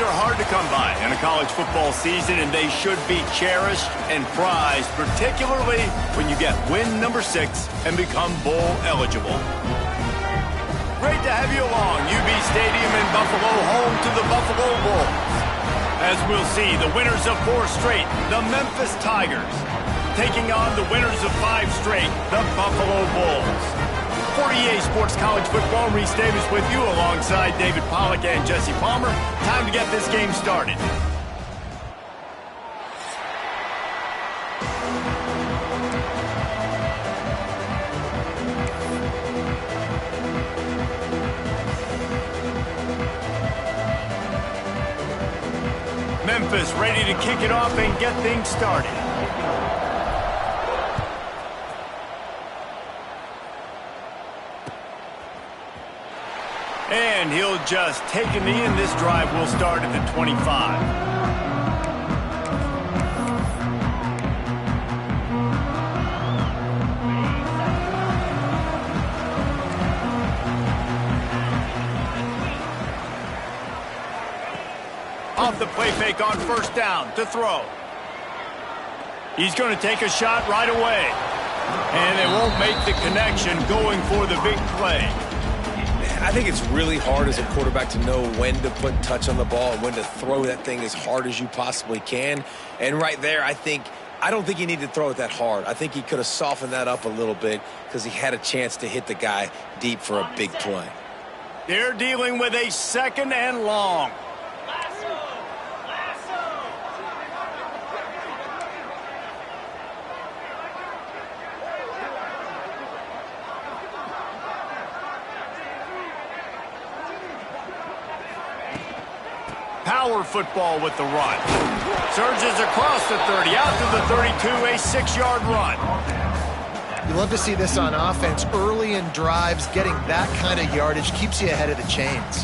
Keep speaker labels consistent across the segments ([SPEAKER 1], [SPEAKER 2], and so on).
[SPEAKER 1] are hard to come by in a college football season, and they should be cherished and prized, particularly when you get win number 6 and become bowl eligible. Great to have you along. UB Stadium in Buffalo, home to the Buffalo Bulls. As we'll see, the winners of 4 straight, the Memphis Tigers, taking on the winners of 5 straight, the Buffalo Bulls. For EA Sports College Football, Reese Davis with you alongside David Pollack and Jesse Palmer. Time to get this game started. Memphis ready to kick it off and get things started. And he'll just take a knee, and this drive will start at the 25. Off the play fake on first down to throw. He's going to take a shot right away. And they won't make the connection going for the big play.
[SPEAKER 2] I think it's really hard as a quarterback to know when to put touch on the ball and when to throw that thing as hard as you possibly can. And right there, I don't think he needed to throw it that hard. I think he could have softened that up a little bit because he had a chance to hit the guy deep for a big play.
[SPEAKER 1] They're dealing with a 2nd and long. Power football with the run. Surges across the 30, out to the 32, a 6-yard run.
[SPEAKER 3] You love to see this on offense. Early in drives, getting that kind of yardage keeps you ahead of the chains.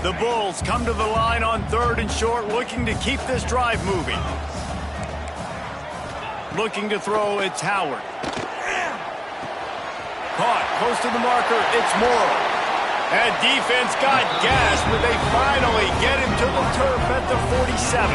[SPEAKER 1] The Bulls come to the line on 3rd and short, looking to keep this drive moving. Looking to throw, it's Howard. Caught, close to the marker, it's Morrow. And defense got gas, but they finally get him to the turf at the 47.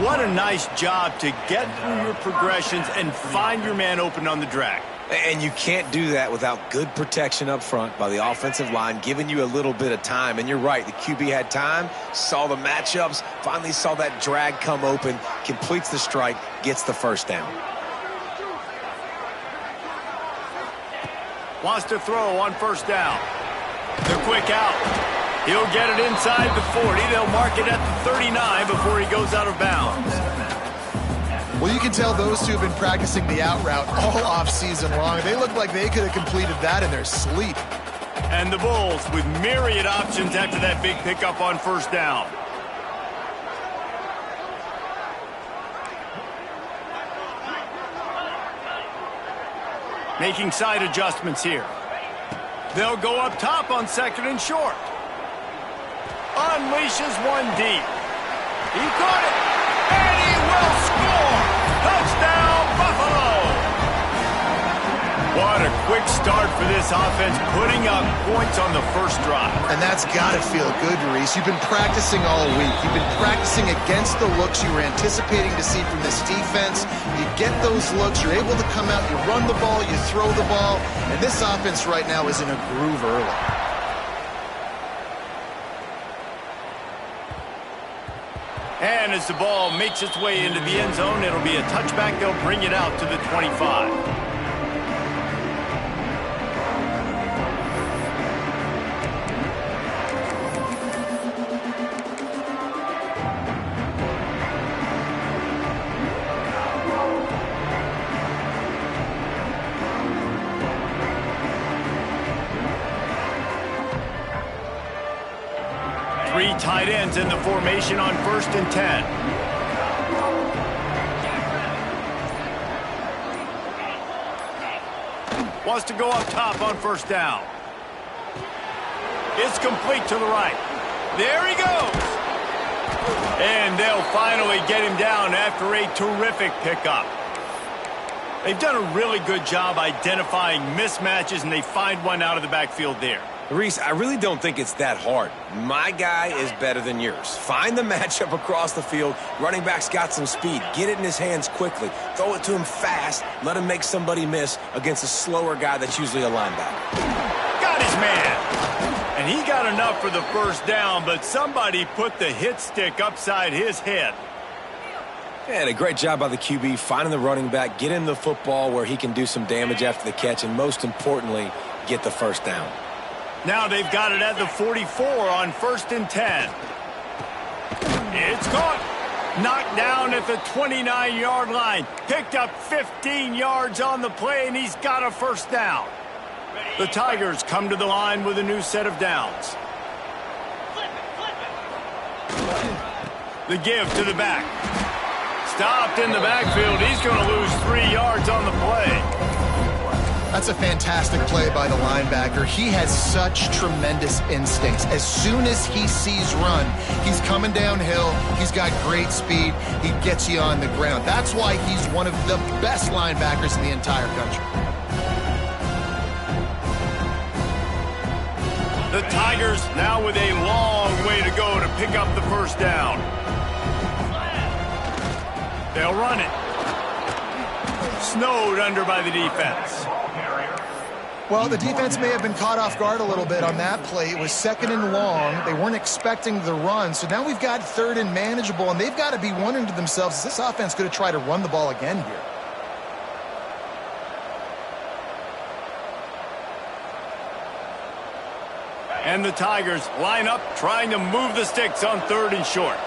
[SPEAKER 1] What a nice job to get through your progressions and find your man open on the drag.
[SPEAKER 2] And you can't do that without good protection up front by the offensive line, giving you a little bit of time. And you're right, the QB had time, saw the matchups, finally saw that drag come open, completes the strike, gets the first down.
[SPEAKER 1] Wants to throw on first down. The quick out. He'll get it inside the 40. They'll mark it at the 39 before he goes out of bounds.
[SPEAKER 3] Well, you can tell those two have been practicing the out route all off-season long. They look like they could have completed that in their sleep.
[SPEAKER 1] And the Bulls with myriad options after that big pickup on first down. Making side adjustments here. They'll go up top on 2nd and short. Unleashes one deep. He caught it. And he will score! Touchdown, Buffalo! What a quick start for this offense, putting up points on the first drive.
[SPEAKER 3] And that's got to feel good, Reese. You've been practicing all week. You've been practicing against the looks you were anticipating to see from this defense. You get those looks, you're able to come out, you run the ball, you throw the ball, and this offense right now is in a groove early.
[SPEAKER 1] And as the ball makes its way into the end zone, it'll be a touchback. They'll bring it out to the 25. Three tight ends in the formation on 1st and 10. Wants to go up top on first down. It's complete to the right. There he goes. And they'll finally get him down after a terrific pickup. They've done a really good job identifying mismatches, and they find one out of the backfield there.
[SPEAKER 2] Reese, I really don't think it's that hard. My guy is better than yours. Find the matchup across the field. Running back's got some speed. Get it in his hands quickly. Throw it to him fast. Let him make somebody miss against a slower guy that's usually a linebacker.
[SPEAKER 1] Got his man. And he got enough for the first down, but somebody put the hit stick upside his head.
[SPEAKER 2] And a great job by the QB finding the running back, get him the football where he can do some damage after the catch, and most importantly, get the first down.
[SPEAKER 1] Now they've got it at the 44 on 1st and 10. It's caught. Knocked down at the 29-yard line. Picked up 15 yards on the play, and he's got a first down. The Tigers come to the line with a new set of downs. The give to the back. Stopped in the backfield. He's going to lose 3 yards on the play.
[SPEAKER 3] That's a fantastic play by the linebacker. He has such tremendous instincts. As soon as he sees run, he's coming downhill. He's got great speed. He gets you on the ground. That's why he's one of the best linebackers in the entire country.
[SPEAKER 1] The Tigers now with a long way to go to pick up the first down. They'll run it. Snowed under by the defense.
[SPEAKER 3] Well, the defense may have been caught off guard a little bit on that play. It was 2nd and long. They weren't expecting the run. So now we've got 3rd and manageable, and they've got to be wondering to themselves, is this offense going to try to run the ball again here?
[SPEAKER 1] And the Tigers line up trying to move the sticks on 3rd and short.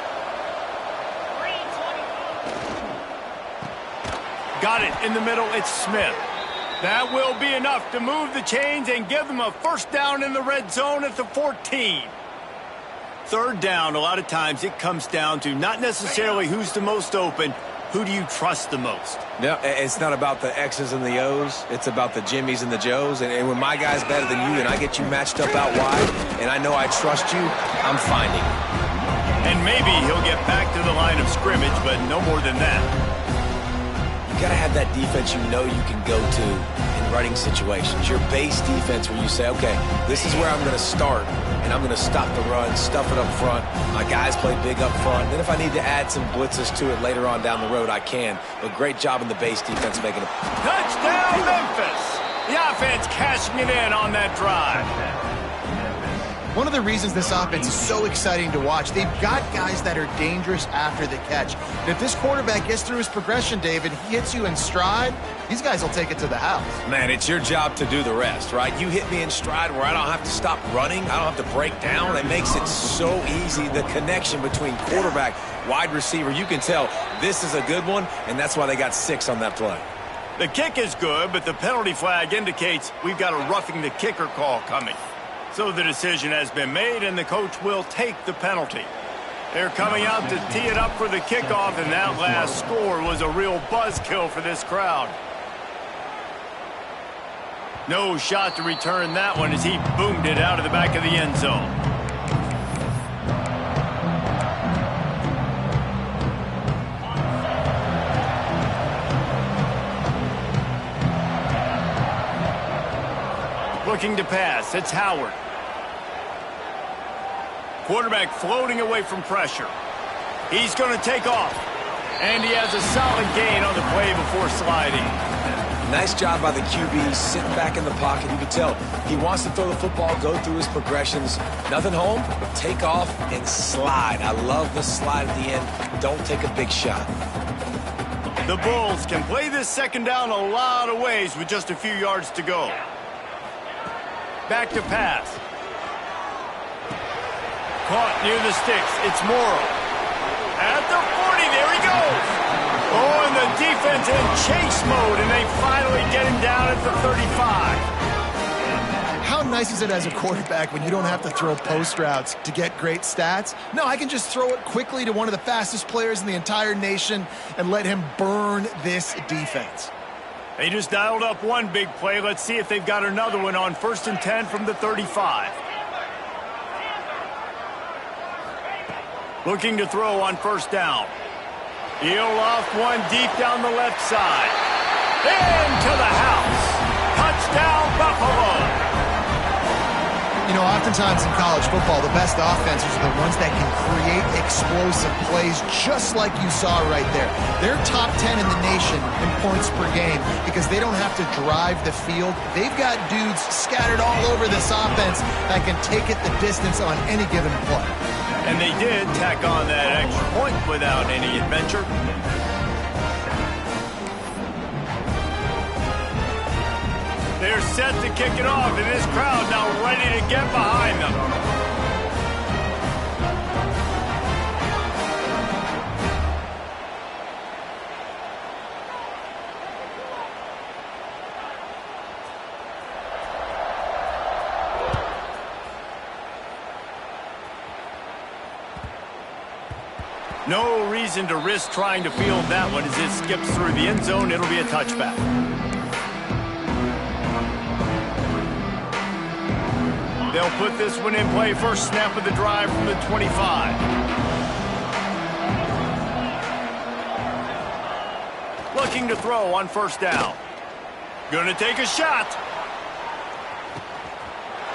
[SPEAKER 1] Got it in the middle. It's Smith. That will be enough to move the chains and give them a first down in the red zone at the 14. 3rd down, a lot of times it comes down to not necessarily who's the most open, who do you trust the most?
[SPEAKER 2] No, it's not about the X's and the O's. It's about the Jimmys and the Joes. And when my guy's better than you and I get you matched up out wide and I know I trust you, I'm finding it.
[SPEAKER 1] And maybe he'll get back to the line of scrimmage, but no more than that.
[SPEAKER 2] You got to have that defense you know you can go to in running situations. Your base defense where you say, okay, this is where I'm going to start, and I'm going to stop the run, stuff it up front. My guys play big up front. Then if I need to add some blitzes to it later on down the road, I can. But great job in the base defense making it.
[SPEAKER 1] Touchdown, Memphis! The offense cashing it in on that drive.
[SPEAKER 3] One of the reasons this offense is so exciting to watch, they've got guys that are dangerous after the catch. And if this quarterback gets through his progression, David, he hits you in stride, these guys will take it to the house.
[SPEAKER 2] Man, it's your job to do the rest, right? You hit me in stride where I don't have to stop running. I don't have to break down. It makes it so easy. The connection between quarterback, wide receiver, you can tell this is a good one, and that's why they got 6 on that play.
[SPEAKER 1] The kick is good, but the penalty flag indicates we've got a roughing the kicker call coming. So the decision has been made, and the coach will take the penalty. They're coming out to tee it up for the kickoff, and that last score was a real buzzkill for this crowd. No shot to return that one as he boomed it out of the back of the end zone. Looking to pass, it's Howard. Quarterback floating away from pressure. He's going to take off. And he has a solid gain on the play before sliding.
[SPEAKER 2] Nice job by the QB, sitting back in the pocket. You can tell he wants to throw the football, go through his progressions. Nothing home, but take off and slide. I love the slide at the end. Don't take a big shot.
[SPEAKER 1] The Bulls can play this second down a lot of ways with just a few yards to go. Back to pass. Caught near the sticks. It's Morrow. At the 40, there he goes. Oh, and the defense in chase mode, and they finally get him down at the 35.
[SPEAKER 3] How nice is it as a quarterback when you don't have to throw post routes to get great stats? No, I can just throw it quickly to one of the fastest players in the entire nation and let him burn this defense.
[SPEAKER 1] They just dialed up one big play. Let's see if they've got another one on 1st and 10 from the 35. Looking to throw on first down. He'll off one deep down the left side. Into the house. Touchdown, Buffalo.
[SPEAKER 3] You know, oftentimes in college football, the best offenses are the ones that can create explosive plays, just like you saw right there. They're top 10 in the nation in points per game because they don't have to drive the field. They've got dudes scattered all over this offense that can take it the distance on any given play.
[SPEAKER 1] And they did tack on that extra point without any adventure. They're set to kick it off, and this crowd now ready to get behind them. No reason to risk trying to field that one as it skips through the end zone. It'll be a touchback. They'll put this one in play. First snap of the drive from the 25. Looking to throw on first down. Gonna take a shot.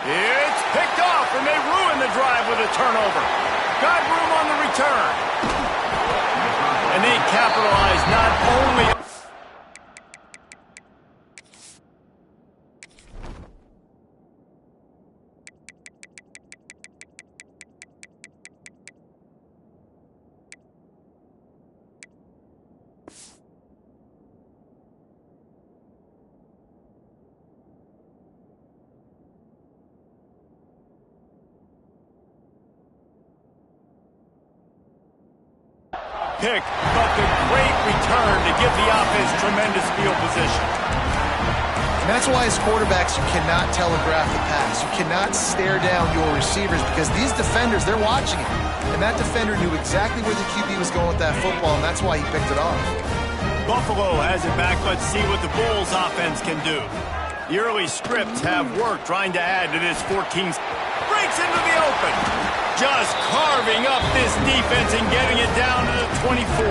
[SPEAKER 1] It's picked off, and they ruin the drive with a turnover. Got room on the return. And they capitalize not only... pick, but the great return to give the offense tremendous field position.
[SPEAKER 3] And that's why as quarterbacks, you cannot telegraph the pass. You cannot stare down your receivers because these defenders, they're watching it. And that defender knew exactly where the QB was going with that football, and that's why he picked it off.
[SPEAKER 1] Buffalo has it back. Let's see what the Bulls offense can do. The early scripts have worked trying to add to this 14. Breaks into the open. Just carving up this defense and getting it down to the 24.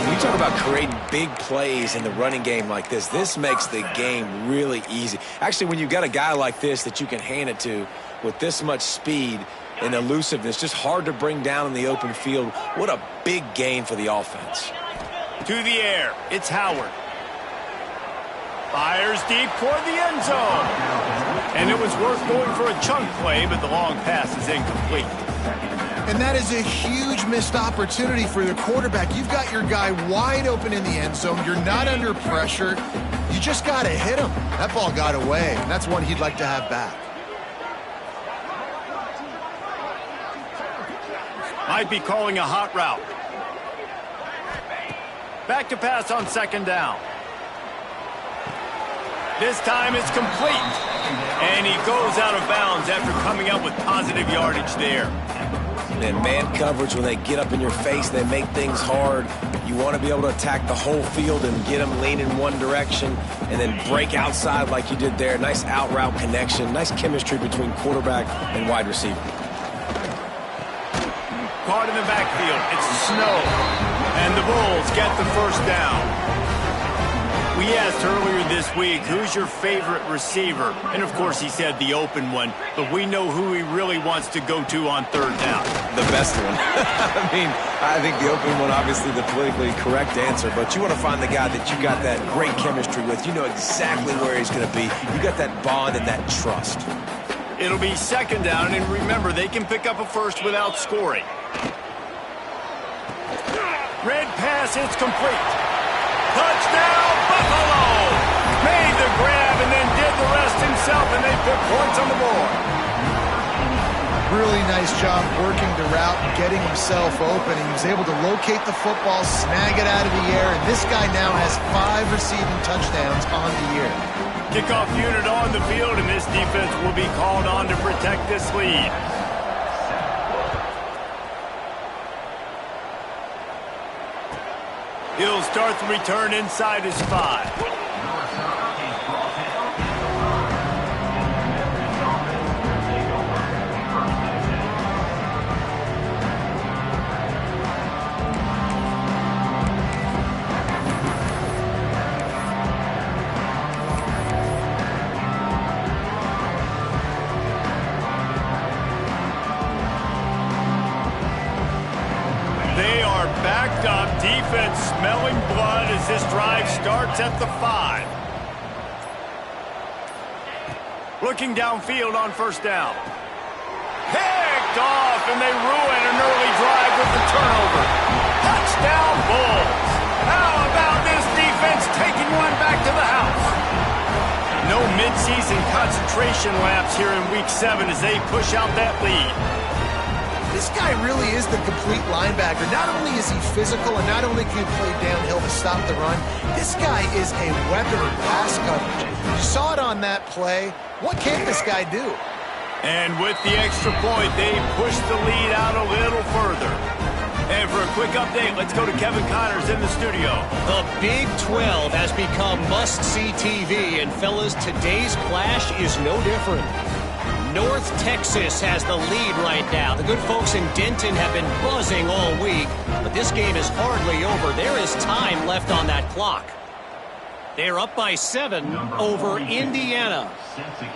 [SPEAKER 2] When you talk about creating big plays in the running game like this makes the game really easy. Actually, when you've got a guy like this that you can hand it to with this much speed and elusiveness, just hard to bring down in the open field, what a big gain for the offense.
[SPEAKER 1] To the air, it's Howard. Fires deep toward the end zone. And it was worth going for a chunk play, but the long pass is incomplete.
[SPEAKER 3] And that is a huge missed opportunity for the quarterback. You've got your guy wide open in the end zone. You're not under pressure. You just got to hit him. That ball got away, and that's one he'd like to have back.
[SPEAKER 1] Might be calling a hot route. Back to pass on second down. This time it's complete. And he goes out of bounds after coming up with positive yardage there.
[SPEAKER 2] And man coverage, when they get up in your face, they make things hard. You want to be able to attack the whole field and get them lean in one direction and then break outside like you did there. Nice out route connection. Nice chemistry between quarterback and wide receiver.
[SPEAKER 1] Caught in the backfield. It's Snow. And the Bulls get the first down. We asked earlier this week, who's your favorite receiver? And, of course, he said the open one. But we know who he really wants to go to on third down.
[SPEAKER 2] The best one. I mean, I think the open one, obviously the politically correct answer. But you want to find the guy that you got that great chemistry with. You know exactly where he's going to be. You got that bond and that trust.
[SPEAKER 1] It'll be second down. And remember, they can pick up a first without scoring. Red pass, it's complete. Touchdown, Buffalo! Made the grab and then did the rest himself, and they put points on the board.
[SPEAKER 3] Really nice job working the route and getting himself open. He was able to locate the football, snag it out of the air, and this guy now has 5 receiving touchdowns on the year.
[SPEAKER 1] Kickoff unit on the field, and this defense will be called on to protect this lead. He'll start the return inside his 5. smelling blood as this drive starts at the 5. Looking downfield on first down. Picked off, and they ruin an early drive with the turnover. Touchdown Bulls. How about this defense taking one back to the house? No midseason concentration lapse here in Week 7 as they push out that lead.
[SPEAKER 3] This guy really is the complete linebacker. Not only is he physical and not only can he play downhill to stop the run, this guy is a weapon in pass coverage. You saw it on that play. What can't this guy do?
[SPEAKER 1] And with the extra point, they push the lead out a little further. And for a quick update, let's go to Kevin Connors in the studio.
[SPEAKER 4] The Big 12 has become must-see TV, and fellas, today's clash is no different. North Texas has the lead right now. The good folks in Denton have been buzzing all week, but this game is hardly over. There is time left on that clock. They're up by 7 over Indiana.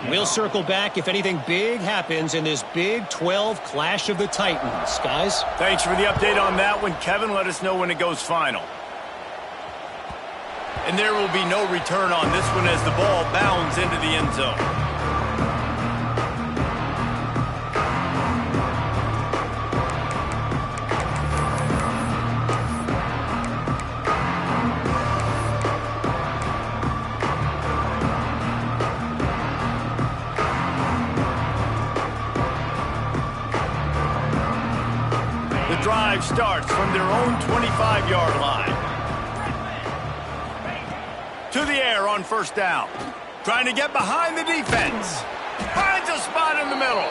[SPEAKER 4] We'll circle back if anything big happens in this Big 12 Clash of the Titans. Guys?
[SPEAKER 1] Thanks for the update on that one, Kevin. Let us know when it goes final. And there will be no return on this one as the ball bounds into the end zone. Drive starts from their own 25-yard line. To the air on first down. Trying to get behind the defense. Finds a spot in the middle.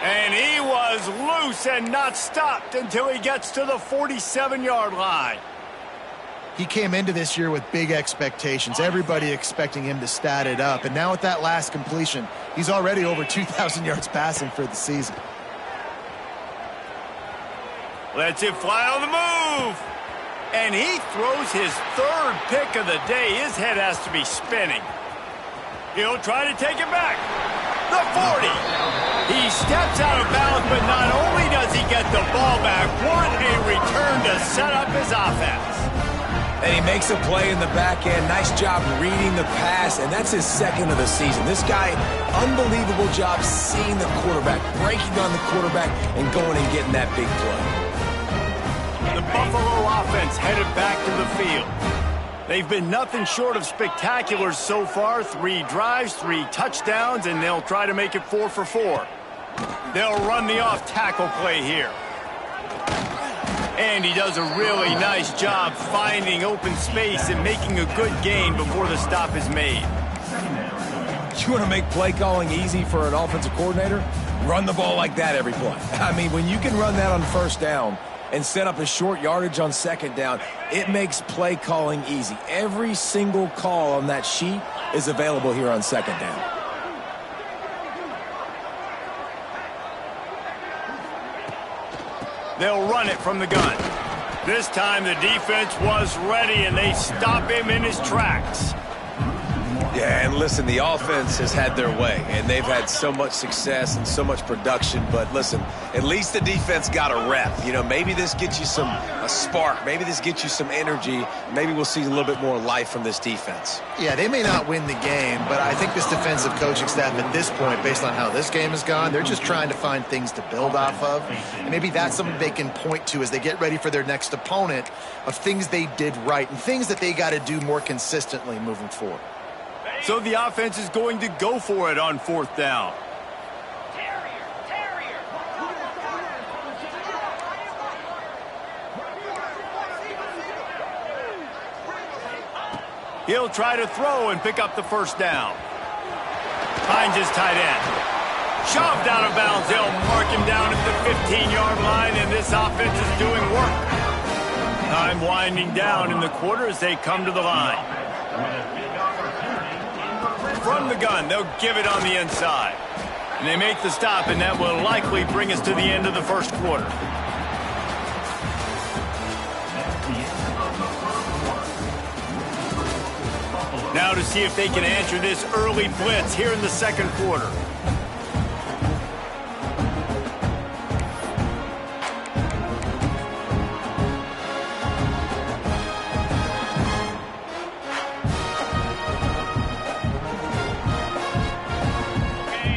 [SPEAKER 1] And he was loose and not stopped until he gets to the 47-yard line.
[SPEAKER 3] He came into this year with big expectations. Everybody expecting him to stat it up. And now with that last completion, he's already over 2,000 yards passing for the season.
[SPEAKER 1] Lets it fly on the move. And he throws his third pick of the day. His head has to be spinning. He'll try to take it back. The 40. He steps out of bounds, but not only does he get the ball back, what a return to set up his offense.
[SPEAKER 2] And he makes a play in the back end. Nice job reading the pass, and that's his second of the season. This guy, unbelievable job seeing the quarterback, breaking on the quarterback, and going and getting that big play.
[SPEAKER 1] The Buffalo offense headed back to the field. They've been nothing short of spectacular so far. 3 drives, 3 touchdowns, and they'll try to make it 4 for 4. They'll run the off-tackle play here. And he does a really nice job finding open space and making a good gain before the stop is made.
[SPEAKER 2] You want to make play calling easy for an offensive coordinator? Run the ball like that every play. I mean, when you can run that on first down and set up a short yardage on second down, it makes play calling easy. Every single call on that sheet is available here on second down.
[SPEAKER 1] They'll run it from the gun. This time the defense was ready, and they stop him in his tracks.
[SPEAKER 2] Yeah, and listen, the offense has had their way, and they've had so much success and so much production. But listen, at least the defense got a rep. You know, maybe this gets you a spark. Maybe this gets you some energy. Maybe we'll see a little bit more life from this defense.
[SPEAKER 3] Yeah, they may not win the game, but I think this defensive coaching staff at this point, based on how this game has gone, they're just trying to find things to build off of. And maybe that's something they can point to as they get ready for their next opponent of things they did right and things that they got to do more consistently moving forward.
[SPEAKER 1] So the offense is going to go for it on fourth down. He'll try to throw and pick up the first down. Finds his tight end. Shoved out of bounds. They'll mark him down at the 15-yard line, and this offense is doing work. Time winding down in the quarter as they come to the line. From the gun, they'll give it on the inside. And they make the stop, and that will likely bring us to the end of the first quarter. Now to see if they can answer this early blitz here in the second quarter.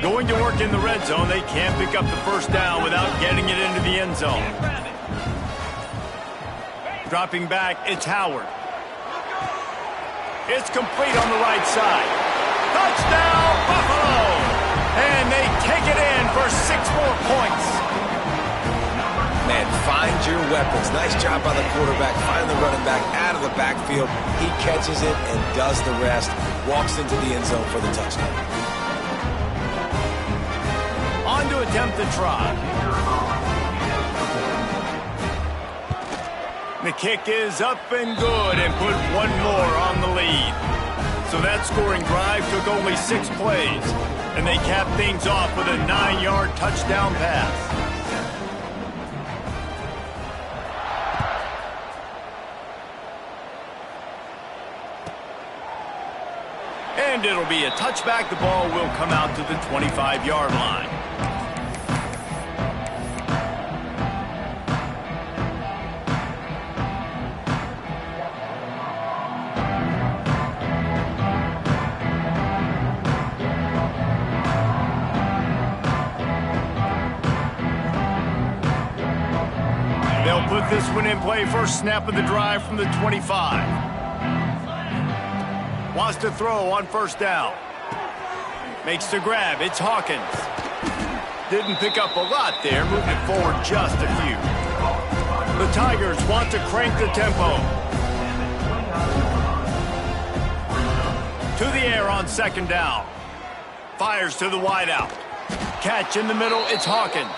[SPEAKER 1] Going to work in the red zone, they can't pick up the first down without getting it into the end zone. Dropping back, it's Howard. It's complete on the right side. Touchdown, Buffalo! And they take it in for 6 more points.
[SPEAKER 2] Man, find your weapons. Nice job by the quarterback. Find the running back out of the backfield. He catches it and does the rest. Walks into the end zone for the touchdown.
[SPEAKER 1] On to attempt the try. The kick is up and good and put one more on the lead. So that scoring drive took only 6 plays, and they capped things off with a 9-yard touchdown pass. And it'll be a touchback. The ball will come out to the 25-yard line. They'll put this one in play. First snap of the drive from the 25. Wants to throw on first down. Makes the grab. It's Hawkins. Didn't pick up a lot there. Moved it forward just a few. The Tigers want to crank the tempo. To the air on second down. Fires to the wideout. Catch in the middle. It's Hawkins.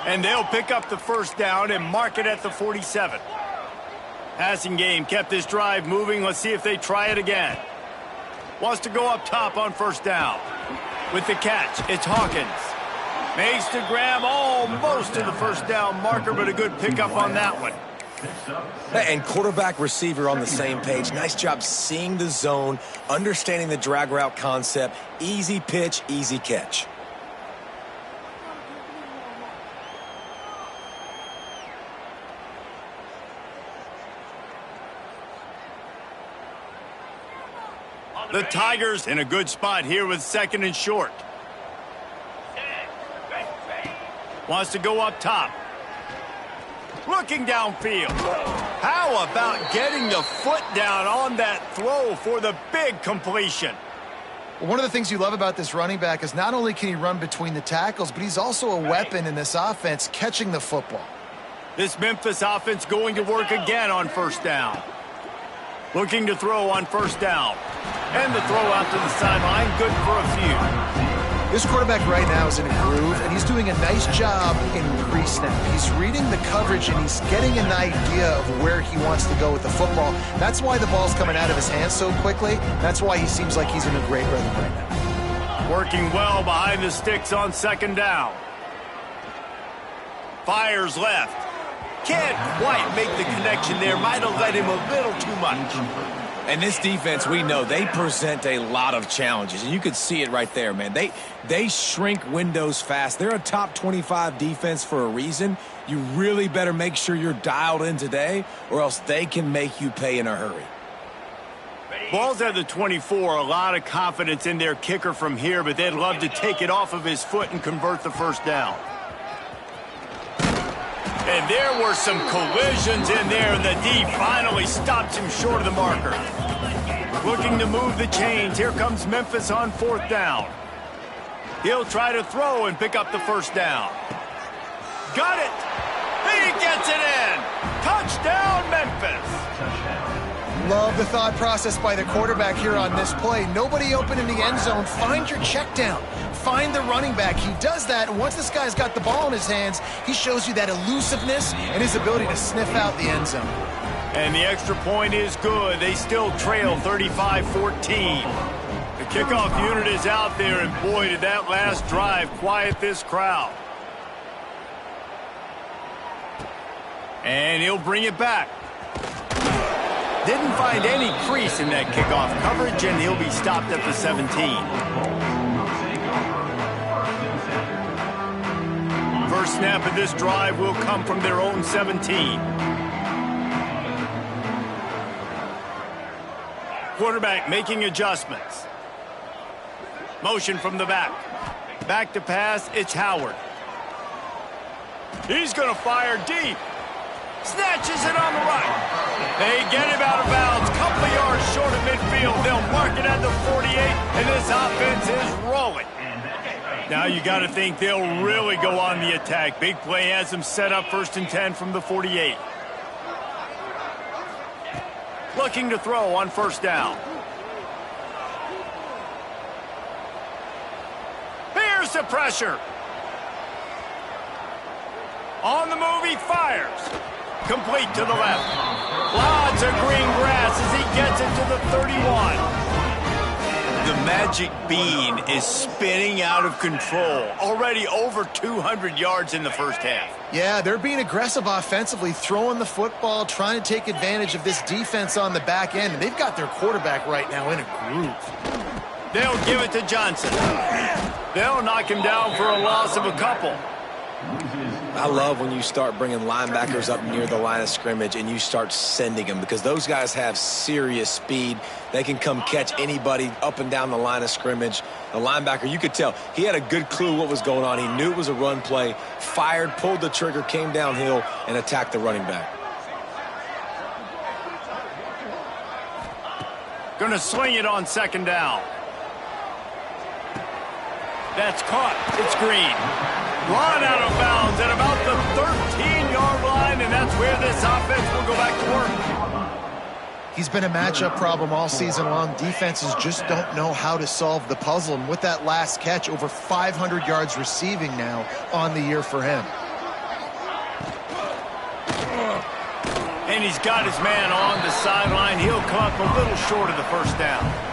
[SPEAKER 1] And they'll pick up the first down and mark it at the 47. Passing game kept this drive moving. Let's see if they try it again. Wants to go up top on first down. With the catch, it's Hawkins. Makes the grab almost to the first down marker, but a good pickup on that one.
[SPEAKER 2] And quarterback receiver on the same page. Nice job seeing the zone, understanding the drag route concept. Easy pitch, easy catch.
[SPEAKER 1] The Tigers in a good spot here with second and short. Wants to go up top. Looking downfield. How about getting the foot down on that throw for the big completion?
[SPEAKER 3] One of the things you love about this running back is not only can he run between the tackles, but he's also a weapon in this offense catching the football.
[SPEAKER 1] This Memphis offense going to work again on first down. Looking to throw on first down. And the throw out to the sideline, good for a few.
[SPEAKER 3] This quarterback right now is in a groove, and he's doing a nice job in pre-snap. He's reading the coverage, and he's getting an idea of where he wants to go with the football. That's why the ball's coming out of his hands so quickly. That's why he seems like he's in a great rhythm right now.
[SPEAKER 1] Working well behind the sticks on second down. Fires left. Can't quite make the connection there. Might have let him a little too much.
[SPEAKER 2] And this defense, we know, they present a lot of challenges. And you could see it right there, man. They shrink windows fast. They're a top 25 defense for a reason. You really better make sure you're dialed in today, or else they can make you pay in a hurry.
[SPEAKER 1] Ball's at the 24. A lot of confidence in their kicker from here, but they'd love to take it off of his foot and convert the first down. And there were some collisions in there, and the D finally stops him short of the marker. Looking to move the chains. Here comes Memphis on fourth down. He'll try to throw and pick up the first down. Got it! He gets it in! Touchdown, Memphis!
[SPEAKER 3] Love the thought process by the quarterback here on this play. Nobody open in the end zone. Find your check down. Find the running back. He does that, and once this guy's got the ball in his hands, he shows you that elusiveness and his ability to sniff out the end zone.
[SPEAKER 1] And the extra point is good. They still trail 35-14. The kickoff unit is out there, and boy, did that last drive quiet this crowd. And he'll bring it back. Didn't find any crease in that kickoff coverage, and he'll be stopped at the 17. First snap of this drive will come from their own 17. Quarterback making adjustments. Motion from the back. Back to pass, it's Howard. He's going to fire deep. Snatches it on the right. They get him out of bounds. Couple of yards short of midfield. They'll mark it at the 48, and this offense is rolling. Now you got to think they'll really go on the attack. Big play has them set up 1st and 10 from the 48. Looking to throw on 1st down. Here's the pressure. On the move, he fires. Complete to the left. Lots of green grass as he gets it to the 31. The magic bean is spinning out of control. Already over 200 yards in the first half.
[SPEAKER 3] Yeah, they're being aggressive offensively, throwing the football, trying to take advantage of this defense on the back end. And they've got their quarterback right now in a groove.
[SPEAKER 1] They'll give it to Johnson. They'll knock him down for a loss of a couple.
[SPEAKER 2] I love when you start bringing linebackers up near the line of scrimmage and you start sending them, because those guys have serious speed. They can come catch anybody up and down the line of scrimmage. The linebacker, you could tell, he had a good clue what was going on. He knew it was a run play, fired, pulled the trigger, came downhill, and attacked the running back.
[SPEAKER 1] Going to swing it on 2nd down. That's caught. It's Green. Run out of bounds at about the 13-yard line, and that's where this offense will go back to work.
[SPEAKER 3] He's been a matchup problem all season long. Defenses just don't know how to solve the puzzle. And with that last catch, over 500 yards receiving now on the year for him.
[SPEAKER 1] And he's got his man on the sideline. He'll come up a little short of the 1st down.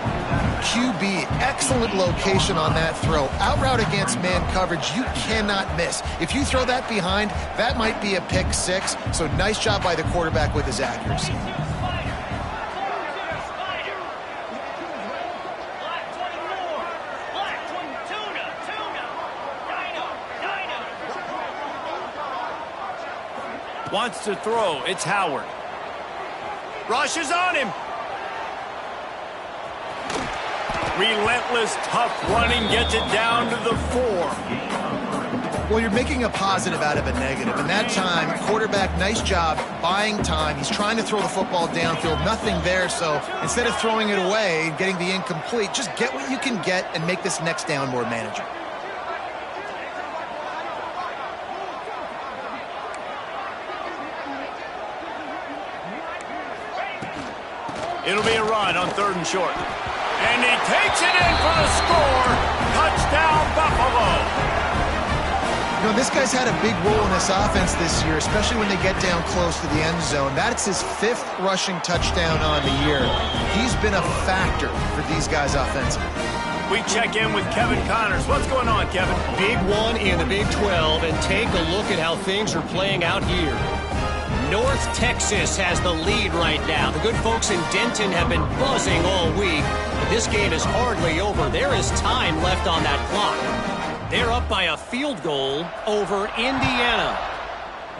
[SPEAKER 3] QB, excellent location on that throw. Out route against man coverage, you cannot miss. If you throw that behind, that might be a pick 6. So nice job by the quarterback with his accuracy.
[SPEAKER 1] Wants to throw. It's Howard. Rushes on him. Relentless, tough running, gets it down to the 4.
[SPEAKER 3] Well, you're making a positive out of a negative. And that time, quarterback, nice job buying time. He's trying to throw the football downfield. Nothing there, so instead of throwing it away and getting the incomplete, just get what you can get and make this next down more manageable.
[SPEAKER 1] It'll be a run on 3rd and short. And he takes it in for the score. Touchdown, Buffalo.
[SPEAKER 3] You know, this guy's had a big role in this offense this year, especially when they get down close to the end zone. That's his 5th rushing touchdown on the year. He's been a factor for these guys offensively.
[SPEAKER 1] We check in with Kevin Connors. What's going on, Kevin?
[SPEAKER 4] Big one in the Big 12, and take a look at how things are playing out here. North Texas has the lead right now. The good folks in Denton have been buzzing all week, but this game is hardly over. There is time left on that clock. They're up by a field goal over Indiana.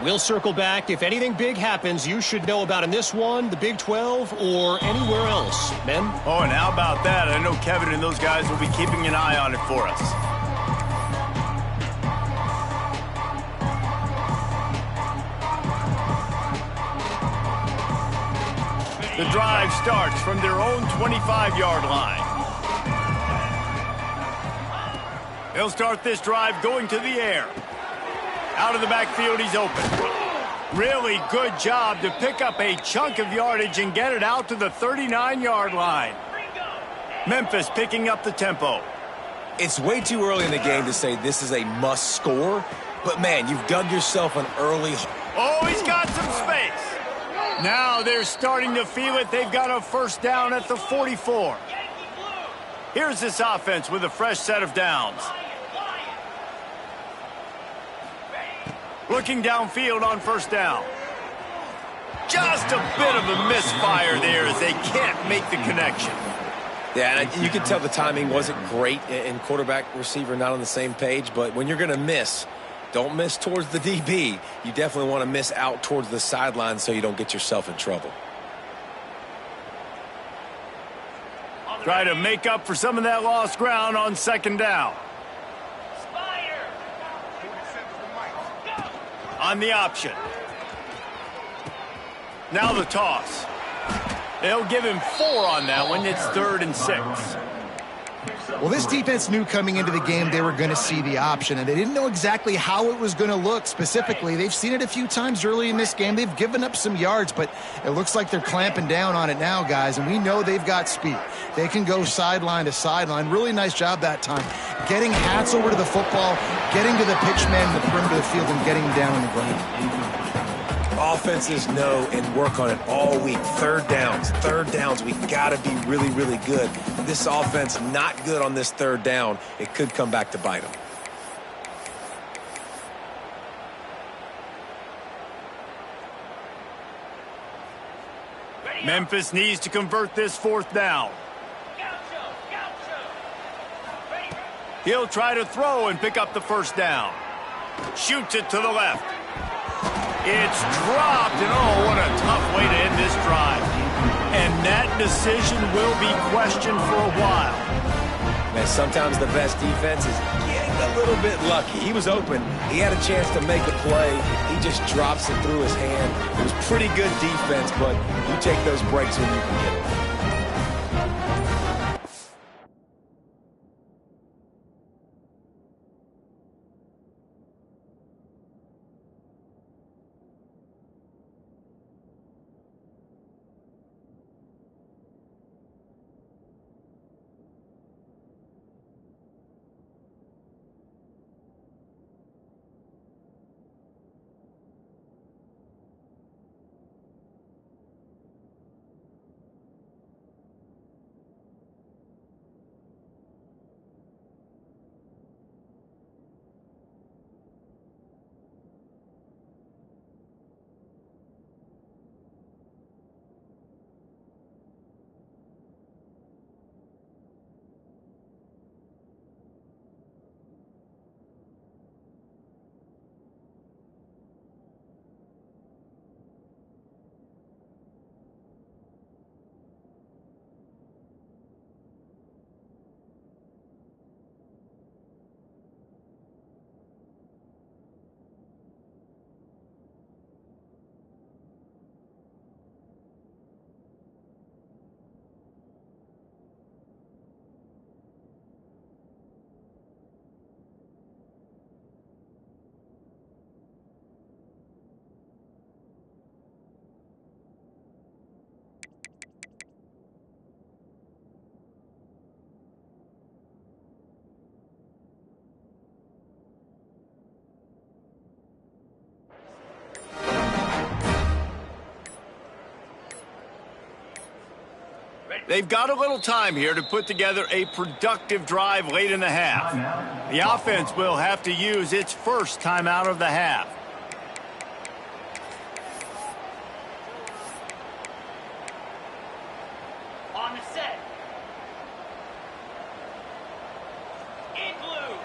[SPEAKER 4] We'll circle back. If anything big happens, you should know about in this one, the Big 12, or anywhere else. Men?
[SPEAKER 1] Oh, and how about that? I know Kevin and those guys will be keeping an eye on it for us. The drive starts from their own 25-yard line. They'll start this drive going to the air. Out of the backfield, he's open. Really good job to pick up a chunk of yardage and get it out to the 39-yard line. Memphis picking up the tempo.
[SPEAKER 2] It's way too early in the game to say this is a must score, but man, you've dug yourself an early...
[SPEAKER 1] Oh, he's got some space. Now they're starting to feel it. They've got a 1st down at the 44. Here's this offense with a fresh set of downs. Looking downfield on 1st down. Just a bit of a misfire there as they can't make the connection.
[SPEAKER 2] Yeah, and you can tell the timing wasn't great, and quarterback, receiver not on the same page, but when you're going to miss, don't miss towards the DB. You definitely want to miss out towards the sideline so you don't get yourself in trouble.
[SPEAKER 1] Try to make up for some of that lost ground on 2nd down. on the option. Now the toss. They'll give him 4 on that one. It's 3rd and 6.
[SPEAKER 3] Well, this defense knew coming into the game they were going to see the option, and they didn't know exactly how it was going to look specifically. They've seen it a few times early in this game. They've given up some yards, but it looks like they're clamping down on it now, guys, and we know they've got speed. They can go sideline to sideline. Really nice job that time. Getting Hats over to the football, getting to the pitch man in the perimeter of the field, and getting him down on the ground.
[SPEAKER 2] Offenses know and work on it all week. Third downs, we got to be really, really good. This offense not good on this 3rd down. It could come back to bite them.
[SPEAKER 1] Memphis needs to convert this 4th down. He'll try to throw and pick up the 1st down. Shoots it to the left. It's dropped, and oh, what a tough way to end this drive. And that decision will be questioned for a while.
[SPEAKER 2] Man, sometimes the best defense is getting a little bit lucky. He was open. He had a chance to make a play. He just drops it through his hand. It was pretty good defense, but you take those breaks when you can get them.
[SPEAKER 1] They've got a little time here to put together a productive drive late in the half. The offense will have to use its first timeout of the half.
[SPEAKER 5] On the set. In blue.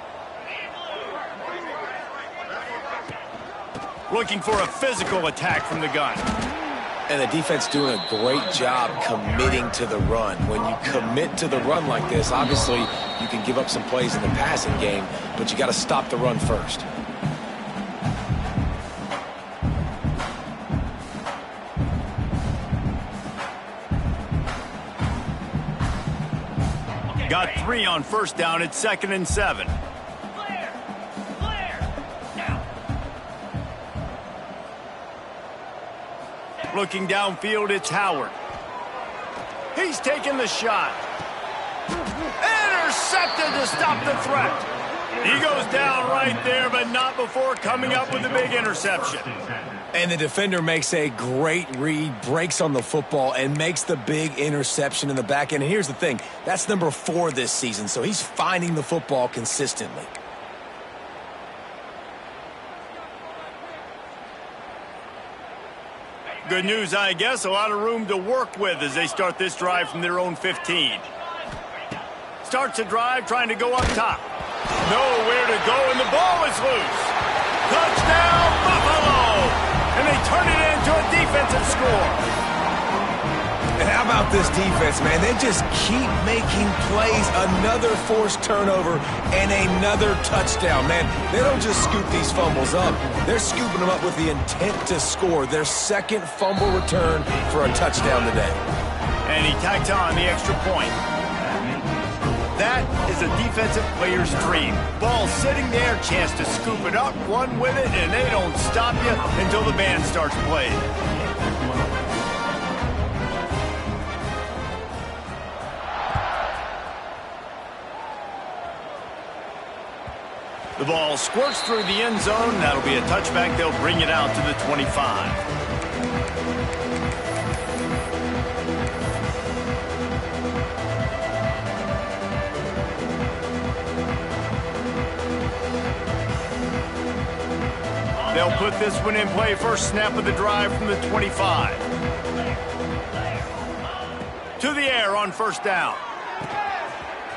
[SPEAKER 1] Looking for a physical attack from the gun.
[SPEAKER 2] And the defense doing a great job committing to the run. When you commit to the run like this, obviously you can give up some plays in the passing game, but you got to stop the run first.
[SPEAKER 1] Got 3 on 1st down. It's 2nd and 7. Looking downfield, it's Howard. He's taking the shot. Intercepted to stop the threat. He goes down right there, but not before coming up with a big interception.
[SPEAKER 2] And the defender makes a great read, breaks on the football, and makes the big interception in the back end. And here's the thing, that's number 4 this season, so he's finding the football consistently.
[SPEAKER 1] Good news, I guess. A lot of room to work with as they start this drive from their own 15. Starts a drive trying to go up top. Nowhere to go, and the ball is loose. Touchdown, Buffalo! And they turn it into a defensive score.
[SPEAKER 2] And how How about this defense, man? They just keep making plays. Another forced turnover and another touchdown, man. They don't just scoop these fumbles up. They're scooping them up with the intent to score. Their second fumble return for a touchdown today.
[SPEAKER 1] And he tacked on the extra point. That is a defensive player's dream. Ball sitting there, chance to scoop it up, run with it, and they don't stop you until the band starts playing. The ball squirts through the end zone. That'll be a touchback. They'll bring it out to the 25. They'll put this one in play. First snap of the drive from the 25. To the air on first down.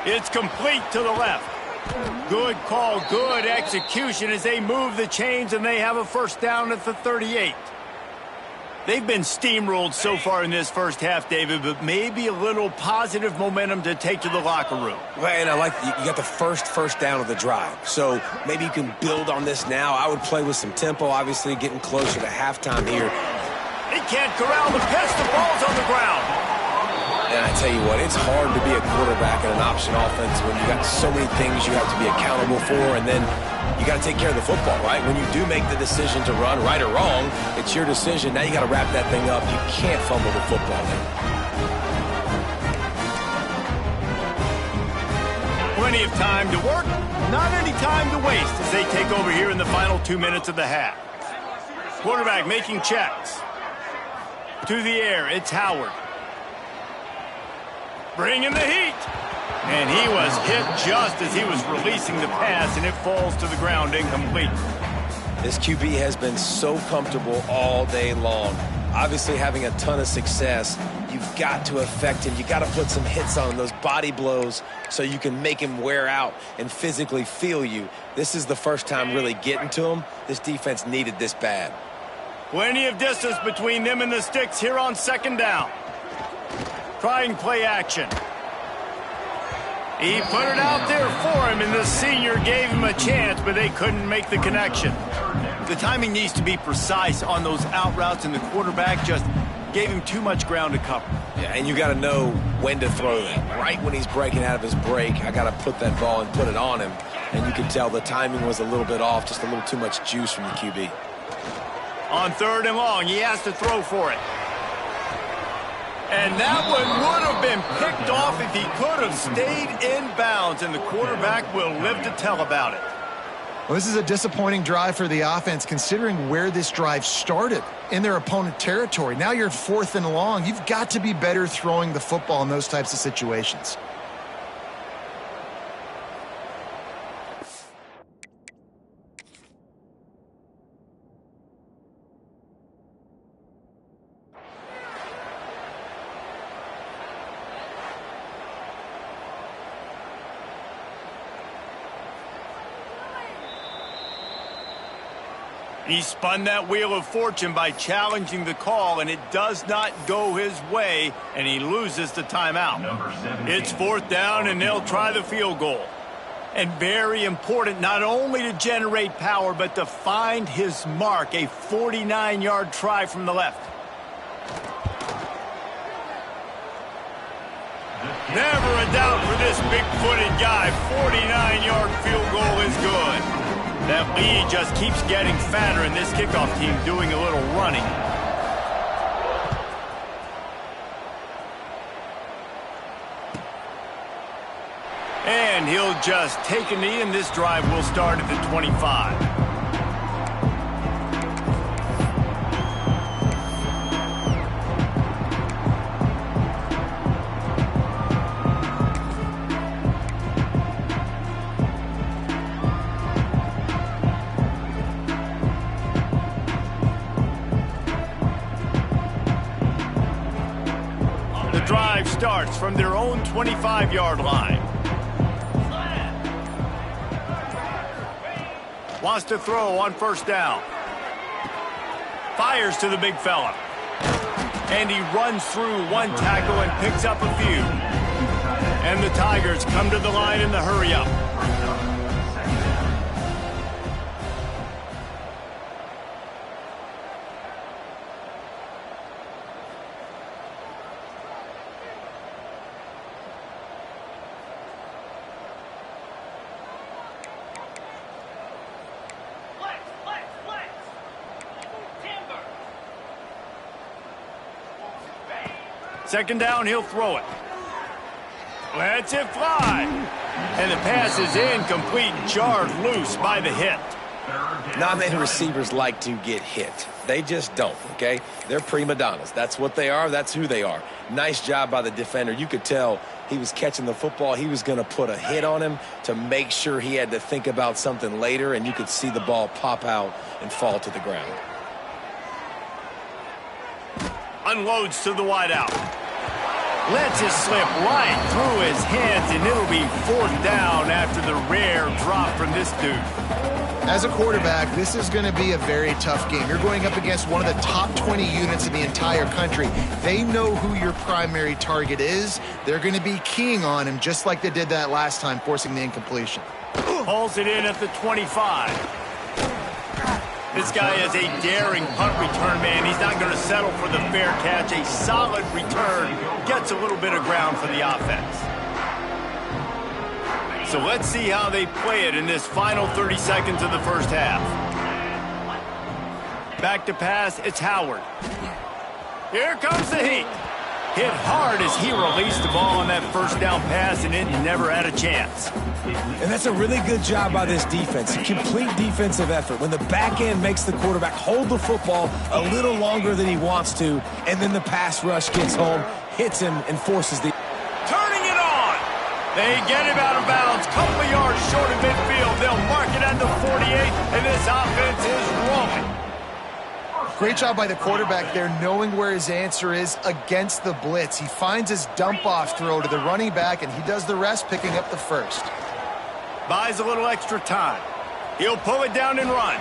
[SPEAKER 1] It's complete to the left. Good call, good execution as they move the chains, and they have a first down at the 38. They've been steamrolled so far in this first half, David, but maybe a little positive momentum to take to the locker room.
[SPEAKER 2] Well, and I like you got the first down of the drive, so maybe you can build on this now. I would play with some tempo, obviously getting closer to halftime here.
[SPEAKER 1] He can't corral the pitch. The ball's on the ground.
[SPEAKER 2] And I tell you what, it's hard to be a quarterback in an option offense when you got so many things you have to be accountable for, and then you got to take care of the football, right? When you do make the decision to run, right or wrong, it's your decision. Now you got to wrap that thing up. You can't fumble the football there.
[SPEAKER 1] Plenty of time to work, not any time to waste as they take over here in the final 2 minutes of the half. Quarterback making checks. To the air, it's Howard. Bringing the heat. And he was hit just as he was releasing the pass, and it falls to the ground incomplete.
[SPEAKER 2] This QB has been so comfortable all day long. Obviously having a ton of success. You've got to affect him. You've got to put some hits on him, those body blows, so you can make him wear out and physically feel you. This is the first time really getting to him. This defense needed this bad.
[SPEAKER 1] Plenty of distance between them and the sticks here on second down. Trying play action. He put it out there for him, and the senior gave him a chance, but they couldn't make the connection. The timing needs to be precise on those out routes, and the quarterback just gave him too much ground to cover.
[SPEAKER 2] Yeah, and you got to know when to throw that. Right when he's breaking out of his break, I got to put that ball and put it on him. And you can tell the timing was a little bit off, just a little too much juice from the QB.
[SPEAKER 1] On third and long, he has to throw for it. And that one would have been picked off if he could have stayed in bounds, and the quarterback will live to tell about it.
[SPEAKER 3] Well, this is a disappointing drive for the offense, considering where this drive started, in their opponent territory. Now you're 4th and long. You've got to be better throwing the football in those types of situations.
[SPEAKER 1] He spun that wheel of fortune by challenging the call, and it does not go his way, and he loses the timeout. It's 4th down, and they'll try the field goal. And very important, not only to generate power, but to find his mark, a 49-yard try from the left. Never a doubt for this big-footed guy. 49-yard field goal is good. That lead just keeps getting fatter, and this kickoff team doing a little running. And he'll just take a knee, and this drive will start at the 25. Drive starts from their own 25-yard line. Wants to throw on first down. Fires to the big fella. And he runs through one tackle and picks up a few. And the Tigers come to the line in the hurry-up. Second down, he'll throw it. Lets it fly. And the pass is incomplete, jarred loose by the hit.
[SPEAKER 2] Not many receivers like to get hit. They just don't, okay? They're prima donnas. That's what they are. That's who they are. Nice job by the defender. You could tell he was catching the football. He was going to put a hit on him to make sure he had to think about something later, and you could see the ball pop out and fall to the ground.
[SPEAKER 1] Unloads to the wideout. Lets it slip right through his hands, and it'll be fourth down after the rare drop from this dude.
[SPEAKER 3] As a quarterback, this is going to be a very tough game. You're going up against one of the top 20 units in the entire country. They know who your primary target is. They're going to be keying on him just like they did that last time, forcing the incompletion.
[SPEAKER 1] Hauls it in at the 25. This guy is a daring punt return man. He's not going to settle for the fair catch. A solid return gets a little bit of ground for the offense. So let's see how they play it in this final 30 seconds of the first half. Back to pass, it's Howard. Here comes the heat. Hit hard as he released the ball on that first down pass, and it never had a chance.
[SPEAKER 2] And that's a really good job by this defense. A complete defensive effort. When the back end makes the quarterback hold the football a little longer than he wants to, and then the pass rush gets home, hits him, and forces the...
[SPEAKER 1] Turning it on. They get him out of bounds. Couple of yards short of midfield. They'll mark it at the 48, and this offense is rolling.
[SPEAKER 3] Great job by the quarterback there, knowing where his answer is against the blitz. He finds his dump-off throw to the running back, and he does the rest, picking up the first.
[SPEAKER 1] Buys a little extra time. He'll pull it down and run.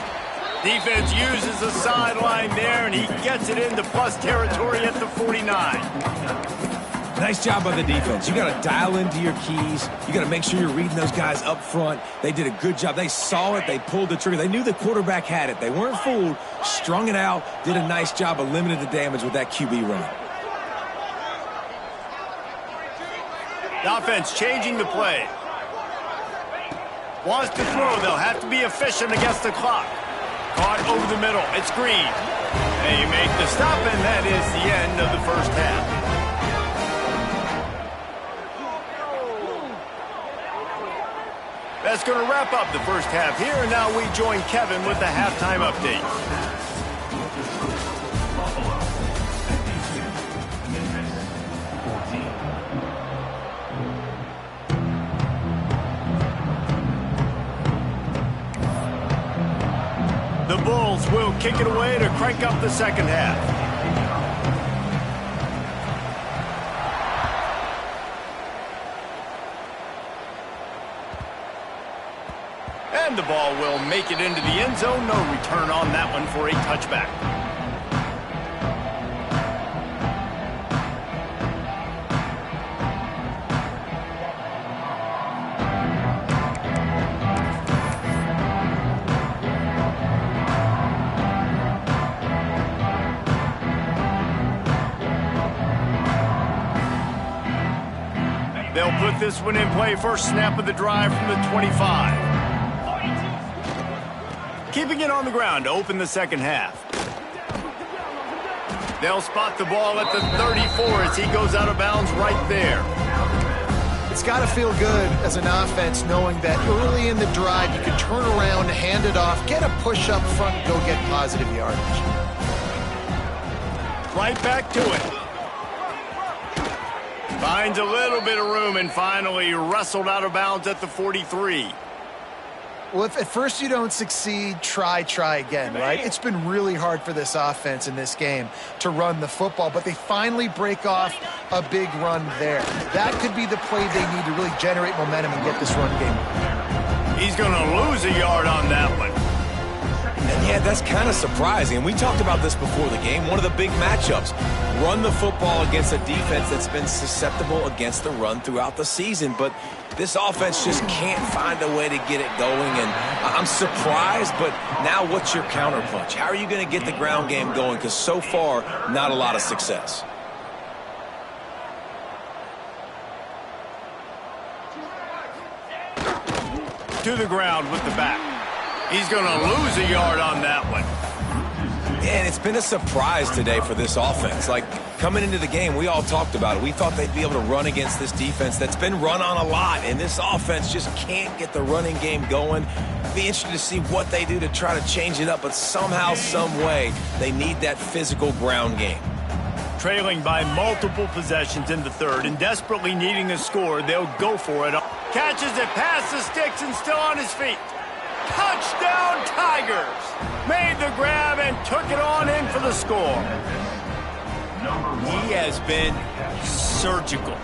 [SPEAKER 1] Defense uses the sideline there, and he gets it into plus territory at the 49.
[SPEAKER 2] Nice job by the defense. You got to dial into your keys. You got to make sure you're reading those guys up front. They did a good job. They saw it. They pulled the trigger. They knew the quarterback had it. They weren't fooled. Strung it out. Did a nice job of limiting the damage with that QB run.
[SPEAKER 1] The offense changing the play. Wants to throw. They'll have to be efficient against the clock. Caught over the middle. It's Green. They make the stop, and that is the end of the first half. That's going to wrap up the first half here, and now we join Kevin with the halftime update. The Bulls will kick it away to crank up the second half. And the ball will make it into the end zone. No return on that one for a touchback. They'll put this one in play. First snap of the drive from the 25. Keeping it on the ground to open the second half. They'll spot the ball at the 34 as he goes out of bounds right there.
[SPEAKER 3] It's got to feel good as an offense knowing that early in the drive you can turn around, hand it off, get a push up front, and go get positive yardage.
[SPEAKER 1] Right back to it. Finds a little bit of room and finally wrestled out of bounds at the 43.
[SPEAKER 3] Well, if at first you don't succeed, try again, right? It's been really hard for this offense in this game to run the football, but they finally break off a big run there. That could be the play they need to really generate momentum and get this run game.
[SPEAKER 1] He's going to lose a yard on that one.
[SPEAKER 2] And yeah, that's kind of surprising. And we talked about this before the game. One of the big matchups. Run the football against a defense that's been susceptible against the run throughout the season. But this offense just can't find a way to get it going. And I'm surprised, but now what's your counterpunch? How are you going to get the ground game going? Because so far, not a lot of success.
[SPEAKER 1] To the ground with the back. He's going to lose a yard on that one.
[SPEAKER 2] And it's been a surprise today for this offense. Like, coming into the game, we all talked about it. We thought they'd be able to run against this defense that's been run on a lot, and this offense just can't get the running game going. Be interested to see what they do to try to change it up, but somehow, some way, they need that physical ground game.
[SPEAKER 1] Trailing by multiple possessions in the third and desperately needing a score, they'll go for it. Catches it past the sticks and still on his feet. Touchdown, Tigers! Made the grab and took it on in for the score. He has been surgical.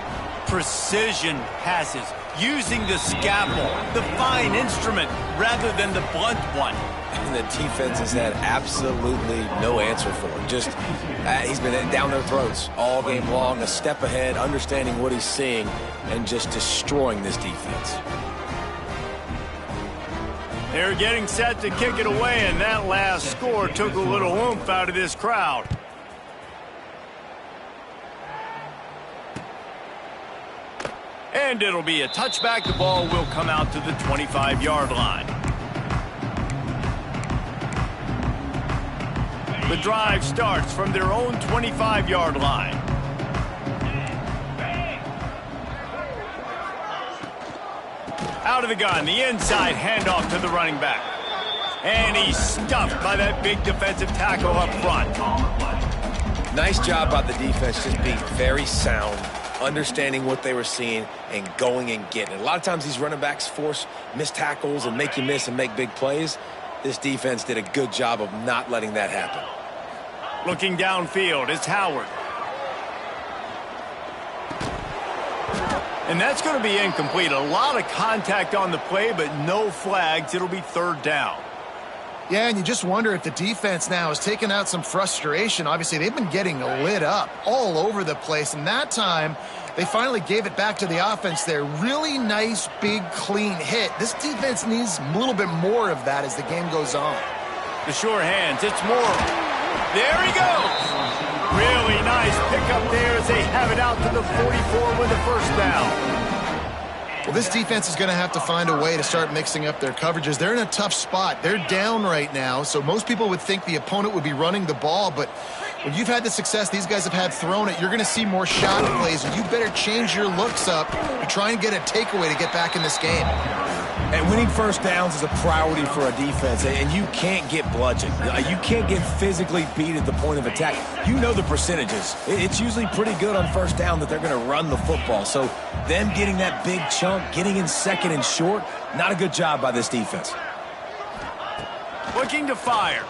[SPEAKER 1] Precision passes, using the scalpel, the fine instrument, rather than the blunt one.
[SPEAKER 2] And the defense has had absolutely no answer for him. Just, he's been down their throats all game long, a step ahead, understanding what he's seeing, and just destroying this defense.
[SPEAKER 1] They're getting set to kick it away, and that last score took a little oomph out of this crowd. And it'll be a touchback. The ball will come out to the 25-yard line. The drive starts from their own 25-yard line. Out of the gun, the inside handoff to the running back. And he's stuffed by that big defensive tackle up front.
[SPEAKER 2] Nice job by the defense, just being very sound, understanding what they were seeing, and going and getting it. A lot of times these running backs force missed tackles and make you miss and make big plays. This defense did a good job of not letting that happen.
[SPEAKER 1] Looking downfield, it's Howard. And that's going to be incomplete. A lot of contact on the play, but no flags. It'll be third down.
[SPEAKER 3] Yeah, and you just wonder if the defense now is taking out some frustration. Obviously, they've been getting lit up all over the place, and that time they finally gave it back to the offense there. Really nice, big, clean hit. This defense needs a little bit more of that as the game goes on.
[SPEAKER 1] The sure hands, it's more. There he goes. Really nice pickup there as they have it out to the 44 with a first down.
[SPEAKER 3] Well, this defense is going to have to find a way to start mixing up their coverages. They're in a tough spot. They're down right now, so most people would think the opponent would be running the ball, but when you've had the success these guys have had throwing it, you're going to see more shot plays, and you better change your looks up to try and get a takeaway to get back in this game.
[SPEAKER 2] And winning first downs is a priority for a defense, and you can't get bludgeoned. You can't get physically beat at the point of attack. You know the percentages. It's usually pretty good on first down that they're going to run the football. So them getting that big chunk, getting in second and short, not a good job by this defense.
[SPEAKER 1] Looking to fire.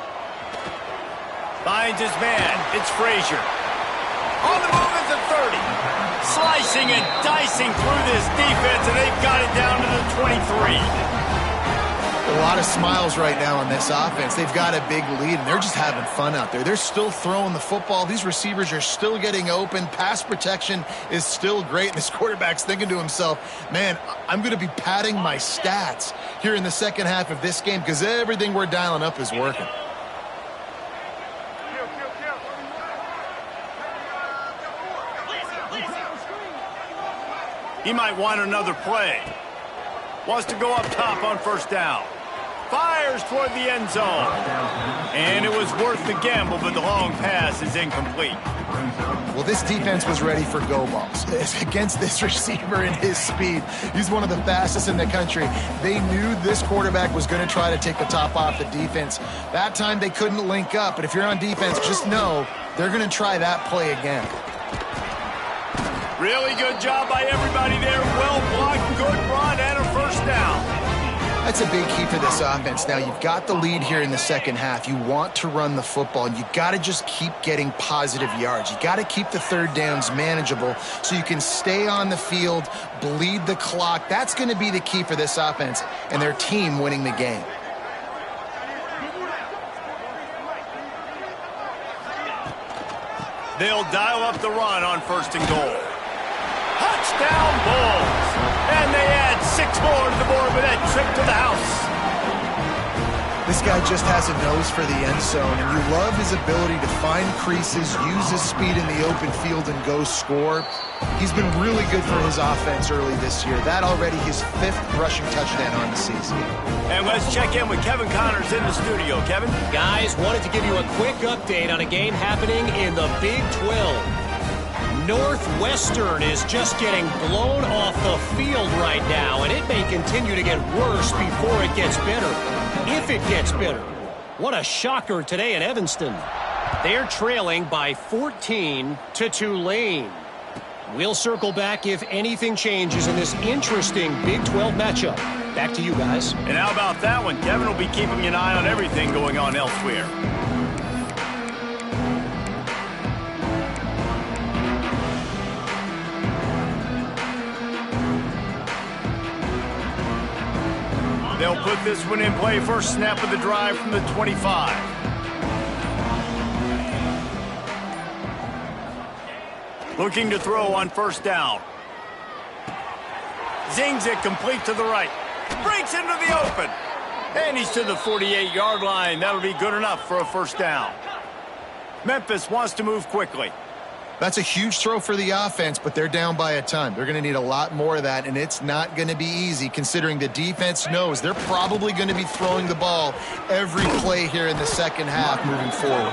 [SPEAKER 1] Finds his man. It's Frazier. On the move is the 30. Slicing and dicing through this defense, and they've got it down to the 23.
[SPEAKER 3] A lot of smiles right now on this offense. They've got a big lead, and they're just having fun out there. They're still throwing the football. These receivers are still getting open. Pass protection is still great, and this quarterback's thinking to himself, man, I'm going to be padding my stats here in the second half of this game because everything we're dialing up is working.
[SPEAKER 1] He might want another play. Wants to go up top on first down. Fires toward the end zone. And it was worth the gamble, but the long pass is incomplete.
[SPEAKER 3] Well, this defense was ready for go balls. Against this receiver and his speed, he's one of the fastest in the country. They knew this quarterback was going to try to take the top off the defense. That time they couldn't link up, but if you're on defense, just know they're going to try that play again.
[SPEAKER 1] Really good job by everybody there. Well blocked, good run, and a first down.
[SPEAKER 3] That's a big key for this offense. Now, you've got the lead here in the second half. You want to run the football, and you got to just keep getting positive yards. You got to keep the third downs manageable so you can stay on the field, bleed the clock. That's going to be the key for this offense and their team winning the game.
[SPEAKER 1] They'll dial up the run on 1st and goal. Touchdown Bulls! And they add 6 more to the board with that trip to the house.
[SPEAKER 3] This guy just has a nose for the end zone, and you love his ability to find creases, use his speed in the open field, and go score. He's been really good for his offense early this year. That already his 5th rushing touchdown on the season.
[SPEAKER 1] And let's check in with Kevin Connors in the studio. Kevin?
[SPEAKER 4] Guys, wanted to give you a quick update on a game happening in the Big 12. Northwestern is just getting blown off the field right now, and it may continue to get worse before it gets better. If it gets better. What a shocker today in Evanston. They're trailing by 14 to Tulane. We'll circle back if anything changes in this interesting Big 12 matchup. Back to you guys.
[SPEAKER 1] And how about that one? Kevin will be keeping an eye on everything going on elsewhere. They'll put this one in play. First snap of the drive from the 25. Looking to throw on 1st down. Zings it complete to the right. Breaks into the open. And he's to the 48-yard line. That'll be good enough for a 1st down. Memphis wants to move quickly.
[SPEAKER 3] That's a huge throw for the offense, but they're down by a ton. They're going to need a lot more of that, and it's not going to be easy considering the defense knows they're probably going to be throwing the ball every play here in the second half moving forward.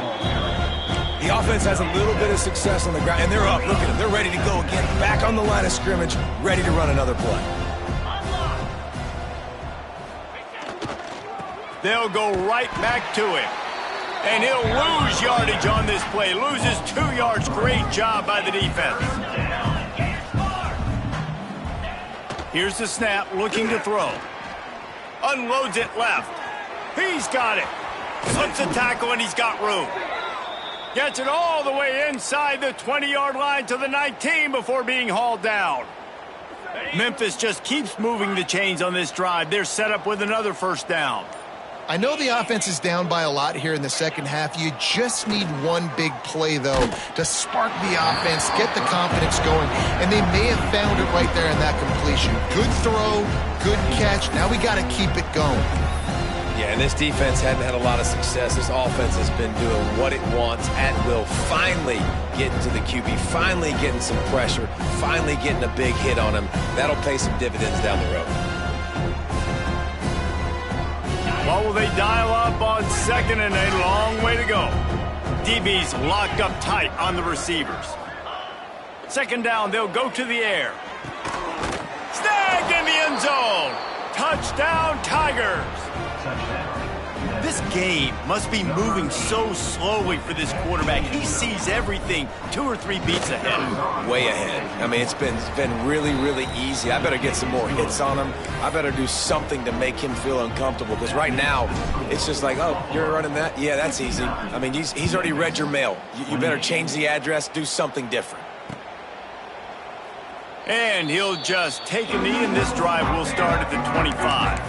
[SPEAKER 2] The offense has a little bit of success on the ground, and they're up. Look at them. They're ready to go again. Back on the line of scrimmage, ready to run another play.
[SPEAKER 1] They'll go right back to him. And he'll lose yardage on this play. Loses 2 yards. Great job by the defense. Here's the snap, looking to throw. Unloads it left. He's got it. Slips a tackle, and he's got room. Gets it all the way inside the 20-yard line to the 19 before being hauled down. Memphis just keeps moving the chains on this drive. They're set up with another 1st down.
[SPEAKER 3] I know the offense is down by a lot here in the second half. You just need one big play, though, to spark the offense, get the confidence going, and they may have found it right there in that completion. Good throw, good catch. Now we got to keep it going.
[SPEAKER 2] Yeah, and this defense hadn't had a lot of success. This offense has been doing what it wants at will. Finally getting to the QB, finally getting some pressure, finally getting a big hit on him. That'll pay some dividends down the road.
[SPEAKER 1] What will they dial up on 2nd and a long way to go? DB's locked up tight on the receivers. 2nd down, they'll go to the air. Snagged in the end zone. Touchdown, Tigers. This game must be moving so slowly for this quarterback. He sees everything 2 or 3 beats ahead.
[SPEAKER 2] Way ahead. I mean, it's been really, really easy. I better get some more hits on him. I better do something to make him feel uncomfortable, because right now it's just like, oh, you're running that? Yeah, that's easy. I mean, he's already read your mail. You better change the address, do something different.
[SPEAKER 1] And he'll just take a knee, and this drive will start at the 25.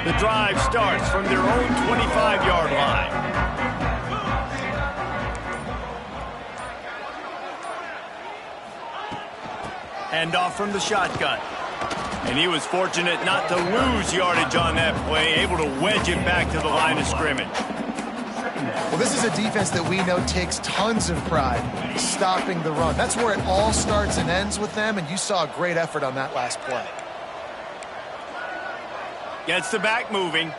[SPEAKER 1] The drive starts from their own 25-yard line. Hand off from the shotgun. And he was fortunate not to lose yardage on that play, able to wedge it back to the line of scrimmage.
[SPEAKER 3] Well, this is a defense that we know takes tons of pride stopping the run. That's where it all starts and ends with them, and you saw a great effort on that last play.
[SPEAKER 1] Gets the back moving.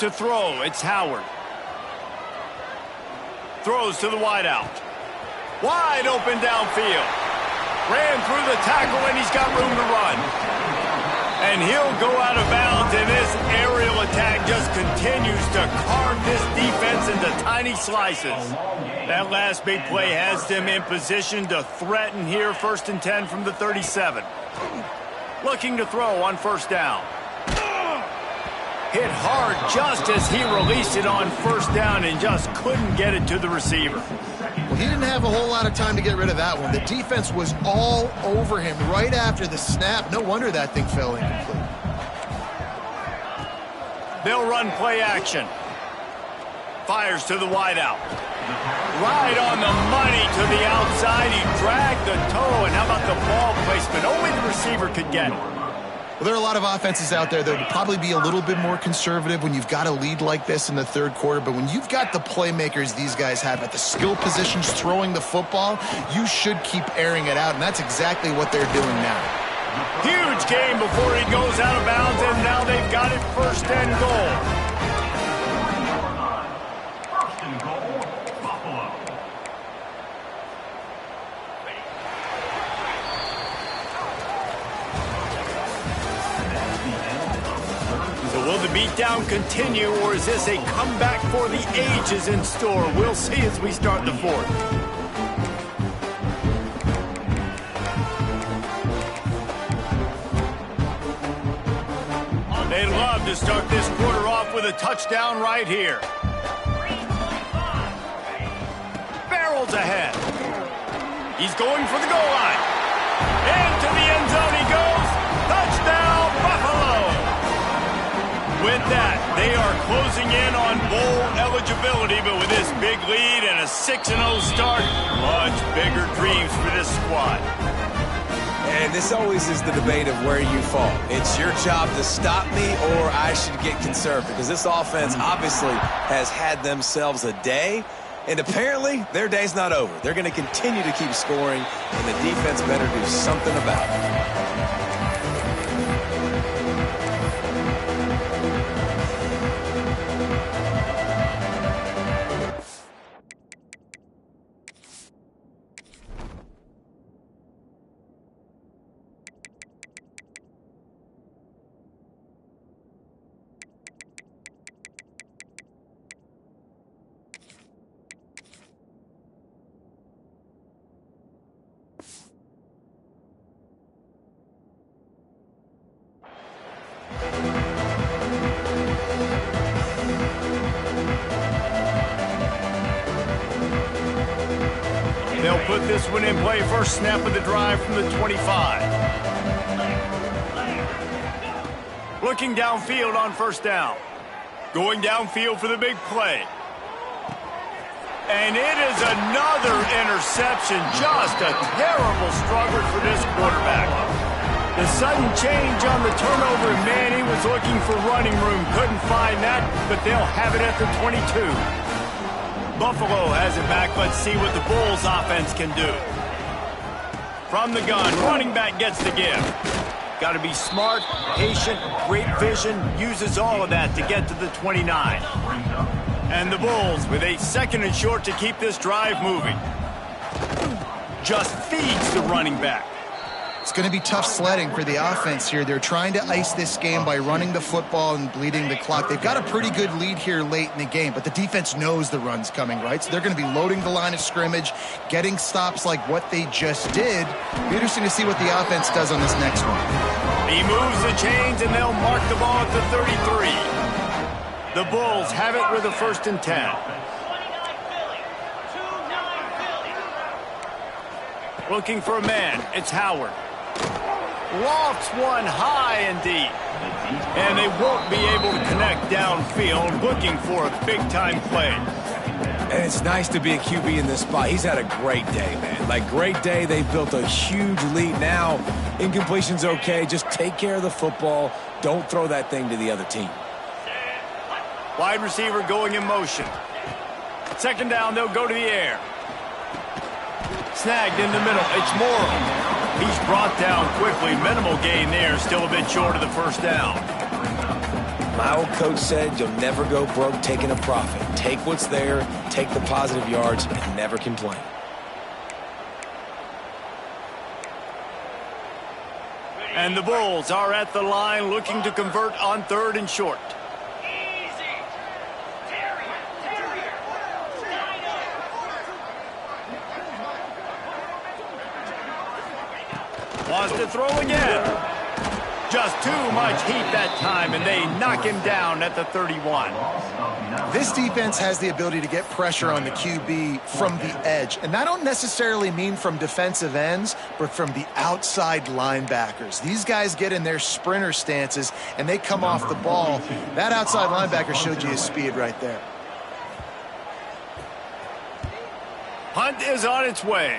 [SPEAKER 1] To throw, it's Howard. Throws to the wideout. Wide open downfield. Ran through the tackle, and he's got room to run. And he'll go out of bounds, and this aerial attack just continues to carve this defense into tiny slices. That last big play has them in position to threaten here, 1st and 10 from the 37. Looking to throw on 1st down. Hit hard just as he released it on first down and just couldn't get it to the receiver.
[SPEAKER 3] Well, he didn't have a whole lot of time to get rid of that one. The defense was all over him right after the snap. No wonder that thing fell incomplete.
[SPEAKER 1] They'll run play action. Fires to the wideout. Right on the money to the outside. He dragged the toe, and how about the ball placement? Only the receiver could get it.
[SPEAKER 3] Well, there are a lot of offenses out there that would probably be a little bit more conservative when you've got a lead like this in the third quarter, but when you've got the playmakers these guys have at the skill positions throwing the football, you should keep airing it out, and that's exactly what they're doing now.
[SPEAKER 1] Huge game before he goes out of bounds, and now they've got it first and goal. Will the beatdown continue, or is this a comeback for the ages in store? We'll see as we start the fourth. They'd love to start this quarter off with a touchdown right here. Barrels ahead. He's going for the goal line. Into the end zone he goes. Touchdown, Buffalo! With that, they are closing in on bowl eligibility, but with this big lead and a 6-0 start, much bigger dreams for this squad.
[SPEAKER 2] And this always is the debate of where you fall. It's your job to stop me, or I should get conservative, because this offense obviously has had themselves a day, and apparently their day's not over. They're going to continue to keep scoring, and the defense better do something about it.
[SPEAKER 1] They'll put this one in play. First snap of the drive from the 25. Looking downfield on first down. Going downfield for the big play. And it is another interception. Just a terrible struggle for this quarterback. The sudden change on the turnover, and man, he was looking for running room. Couldn't find that, but they'll have it at the 22. Buffalo has it back. Let's see what the Bulls offense can do. From the gun, running back gets the give. Got to be smart, patient, great vision, uses all of that to get to the 29. And the Bulls with a 2nd and short to keep this drive moving. Just feeds the running back.
[SPEAKER 3] It's going to be tough sledding for the offense here. They're trying to ice this game by running the football and bleeding the clock. They've got a pretty good lead here late in the game, but the defense knows the run's coming, right? So they're going to be loading the line of scrimmage, getting stops like what they just did. Be interesting to see what the offense does on this next one.
[SPEAKER 1] He moves the chains, and they'll mark the ball at the 33. The Bulls have it with a 1st and 10. Looking for a man. It's Howard. Lofts one high and deep. And they won't be able to connect downfield, looking for a big-time play.
[SPEAKER 2] And it's nice to be a QB in this spot. He's had a great day, man. Like, great day. They've built a huge lead. Now, incompletion's okay. Just take care of the football. Don't throw that thing to the other team.
[SPEAKER 1] Wide receiver going in motion. 2nd down, they'll go to the air. Snagged in the middle. It's Morrow. He's brought down quickly. Minimal gain there. Still a bit short of the 1st down.
[SPEAKER 2] My old coach said you'll never go broke taking a profit. Take what's there, take the positive yards, and never complain.
[SPEAKER 1] And the Bulls are at the line looking to convert on 3rd and short. Wants to throw again. Just too much heat that time, and they knock him down at the 31.
[SPEAKER 3] This defense has the ability to get pressure on the QB from the edge. And I don't necessarily mean from defensive ends, but from the outside linebackers. These guys get in their sprinter stances, and they come off the ball. That outside linebacker showed you his speed right there.
[SPEAKER 1] Punt is on its way.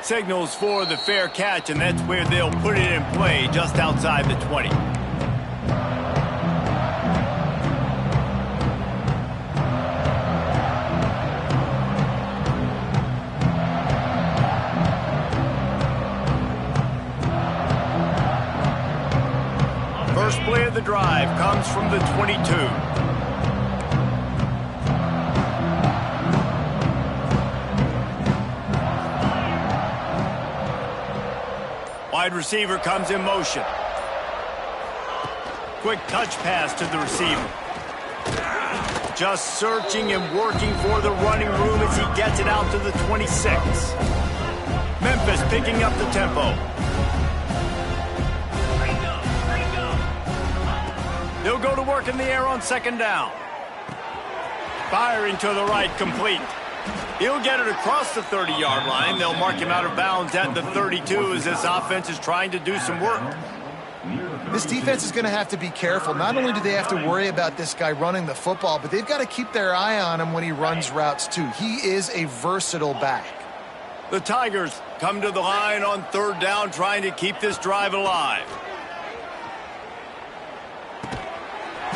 [SPEAKER 1] Signals for the fair catch, and that's where they'll put it in play, just outside the 20. First play of the drive comes from the 22. Wide receiver comes in motion. Quick touch pass to the receiver. Just searching and working for the running room as he gets it out to the 26. Memphis picking up the tempo. They'll go to work in the air on second down. Firing to the right, complete. He'll get it across the 30-yard line. They'll mark him out of bounds at the 32 as this offense is trying to do some work.
[SPEAKER 3] This defense is going to have to be careful. Not only do they have to worry about this guy running the football, but they've got to keep their eye on him when he runs routes too. He is a versatile back.
[SPEAKER 1] The Tigers come to the line on third down, trying to keep this drive alive.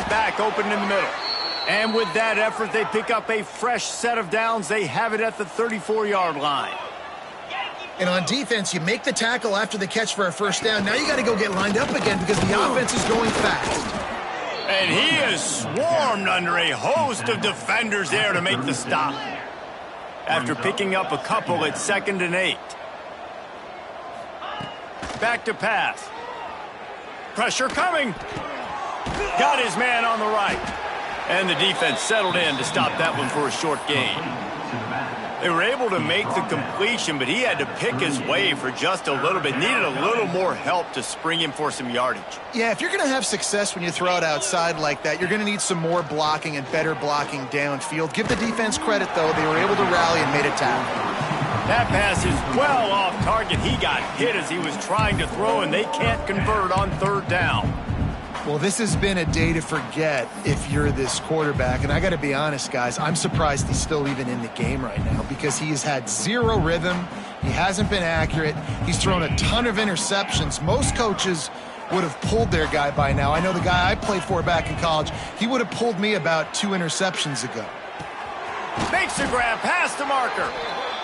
[SPEAKER 1] Back open in the middle. And with that effort, they pick up a fresh set of downs. They have it at the 34-yard line.
[SPEAKER 3] And on defense, you make the tackle after the catch for a first down. Now you got to go get lined up again because the offense is going fast.
[SPEAKER 1] And he is swarmed under a host of defenders there to make the stop. After picking up a couple at 2nd and 8. Back to pass. Pressure coming. Got his man on the right. And the defense settled in to stop that one for a short gain. They were able to make the completion, but he had to pick his way for just a little bit. Needed a little more help to spring him for some yardage.
[SPEAKER 3] Yeah, if you're going to have success when you throw it outside like that, you're going to need some more blocking and better blocking downfield. Give the defense credit, though. They were able to rally and made a tackle.
[SPEAKER 1] That pass is well off target. He got hit as he was trying to throw, and they can't convert on third down.
[SPEAKER 3] Well, this has been a day to forget if you're this quarterback. And I got to be honest, guys, I'm surprised he's still even in the game right now because he has had zero rhythm. He hasn't been accurate. He's thrown a ton of interceptions. Most coaches would have pulled their guy by now. I know the guy I played for back in college, he would have pulled me about 2 interceptions ago.
[SPEAKER 1] Makes the grab past the marker.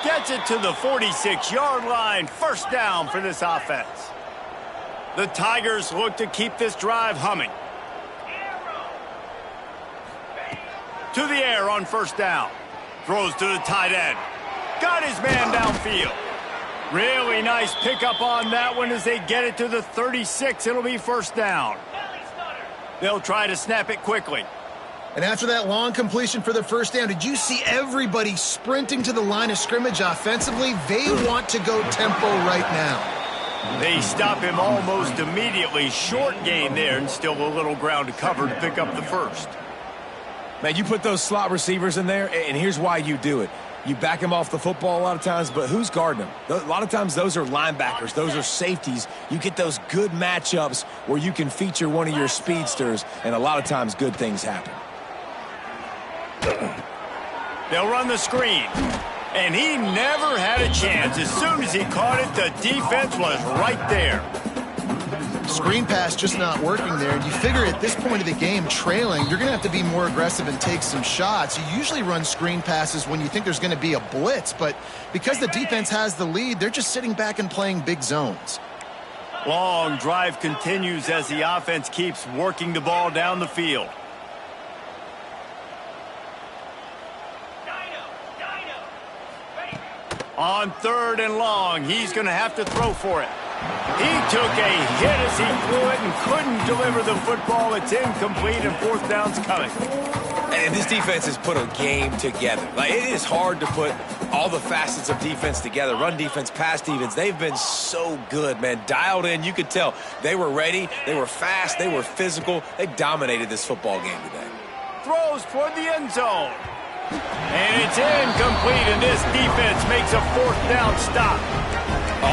[SPEAKER 1] Gets it to the 46-yard line. First down for this offense. The Tigers look to keep this drive humming. To the air on first down. Throws to the tight end. Got his man downfield. Really nice pickup on that one as they get it to the 36. It'll be first down. They'll try to snap it quickly.
[SPEAKER 3] And after that long completion for the first down, did you see everybody sprinting to the line of scrimmage offensively? They want to go tempo right now.
[SPEAKER 1] They stop him almost immediately. Short gain there and still a little ground to cover to pick up the first.
[SPEAKER 2] Man, you put those slot receivers in there, and here's why you do it. You back him off the football a lot of times, but who's guarding him? A lot of times those are linebackers. Those are safeties. You get those good matchups where you can feature one of your speedsters, and a lot of times good things happen.
[SPEAKER 1] They'll run the screen. And he never had a chance. As soon as he caught it, the defense was right there.
[SPEAKER 3] Screen pass just not working there. And you figure at this point of the game, trailing, you're going to have to be more aggressive and take some shots. You usually run screen passes when you think there's going to be a blitz. But because the defense has the lead, they're just sitting back and playing big zones.
[SPEAKER 1] Long drive continues as the offense keeps working the ball down the field. On third and long, he's going to have to throw for it. He took a hit as he threw it and couldn't deliver the football. It's incomplete and fourth down's coming.
[SPEAKER 2] And this defense has put a game together. Like, it is hard to put all the facets of defense together, run defense, pass defense. They've been so good, man. Dialed in, you could tell. They were ready, they were fast, they were physical. They dominated this football game today.
[SPEAKER 1] Throws toward the end zone. And it's incomplete, and this defense makes a 4th down stop.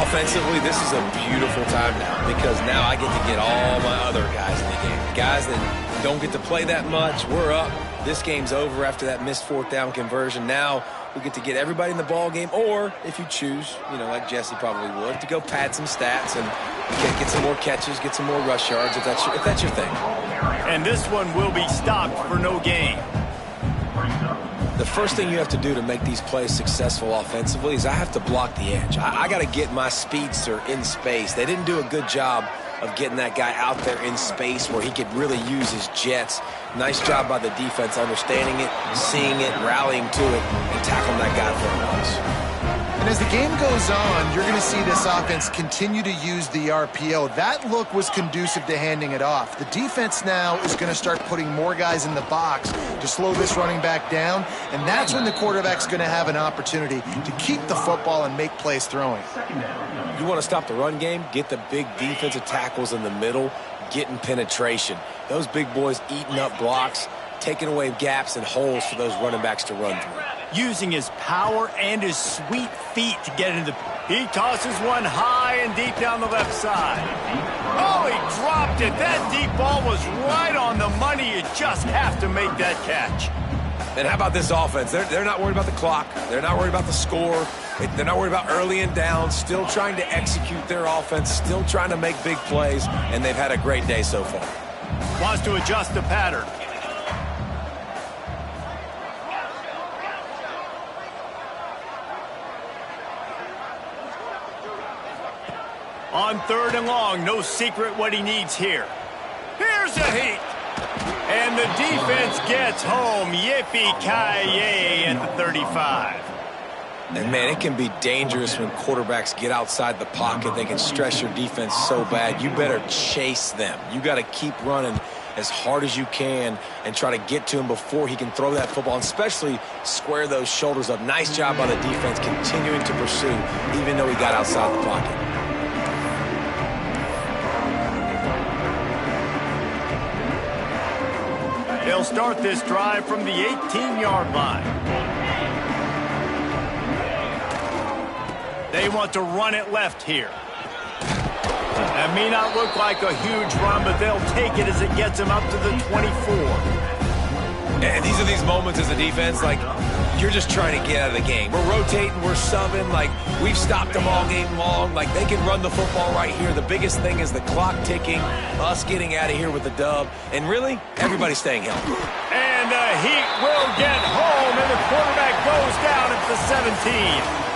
[SPEAKER 2] Offensively, this is a beautiful time now because now I get to get all my other guys in the game. Guys that don't get to play that much, we're up. This game's over after that missed 4th down conversion. Now we get to get everybody in the ball game, or if you choose, like Jesse probably would, to go pad some stats and get some more catches, get some more rush yards if that's your thing.
[SPEAKER 1] And this one will be stopped for no gain.
[SPEAKER 2] The first thing you have to do to make these plays successful offensively is I have to block the edge. I got to get my speedster in space. They didn't do a good job of getting that guy out there in space where he could really use his jets. Nice job by the defense understanding it, seeing it, rallying to it, and tackling that guy for a loss.
[SPEAKER 3] And as the game goes on, you're going to see this offense continue to use the RPO. That look was conducive to handing it off. The defense now is going to start putting more guys in the box to slow this running back down, and that's when the quarterback's going to have an opportunity to keep the football and make plays throwing.
[SPEAKER 2] You want to stop the run game? Get the big defensive tackles in the middle, getting penetration. Those big boys eating up blocks, taking away gaps and holes for those running backs to run through.
[SPEAKER 1] Using his power and his sweet feet to get into. He tosses one high and deep down the left side. Oh, he dropped it. That deep ball was right on the money. You just have to make that catch.
[SPEAKER 2] And how about this offense? They're not worried about the clock. They're not worried about the score. They're not worried about early and down. Still trying to execute their offense. Still trying to make big plays. And they've had a great day so far.
[SPEAKER 1] Wants to adjust the pattern. On 3rd and long, no secret what he needs here. Here's a heat. And the defense gets home. Yippee-ki-yay at the 35.
[SPEAKER 2] And, man, it can be dangerous when quarterbacks get outside the pocket. They can stress your defense so bad. You better chase them. You got to keep running as hard as you can and try to get to him before he can throw that football, and especially square those shoulders up. Nice job by the defense continuing to pursue, even though he got outside the pocket.
[SPEAKER 1] They'll start this drive from the 18-yard line. They want to run it left here. That may not look like a huge run, but they'll take it as it gets them up to the 24.
[SPEAKER 2] And these are these moments as a defense, like, you're just trying to get out of the game. We're rotating, we're subbing, like, we've stopped them all game long. Like, they can run the football right here. The biggest thing is the clock ticking, us getting out of here with the dub, and really, everybody staying healthy.
[SPEAKER 1] And the Heat will get home, and the quarterback goes down at the 17.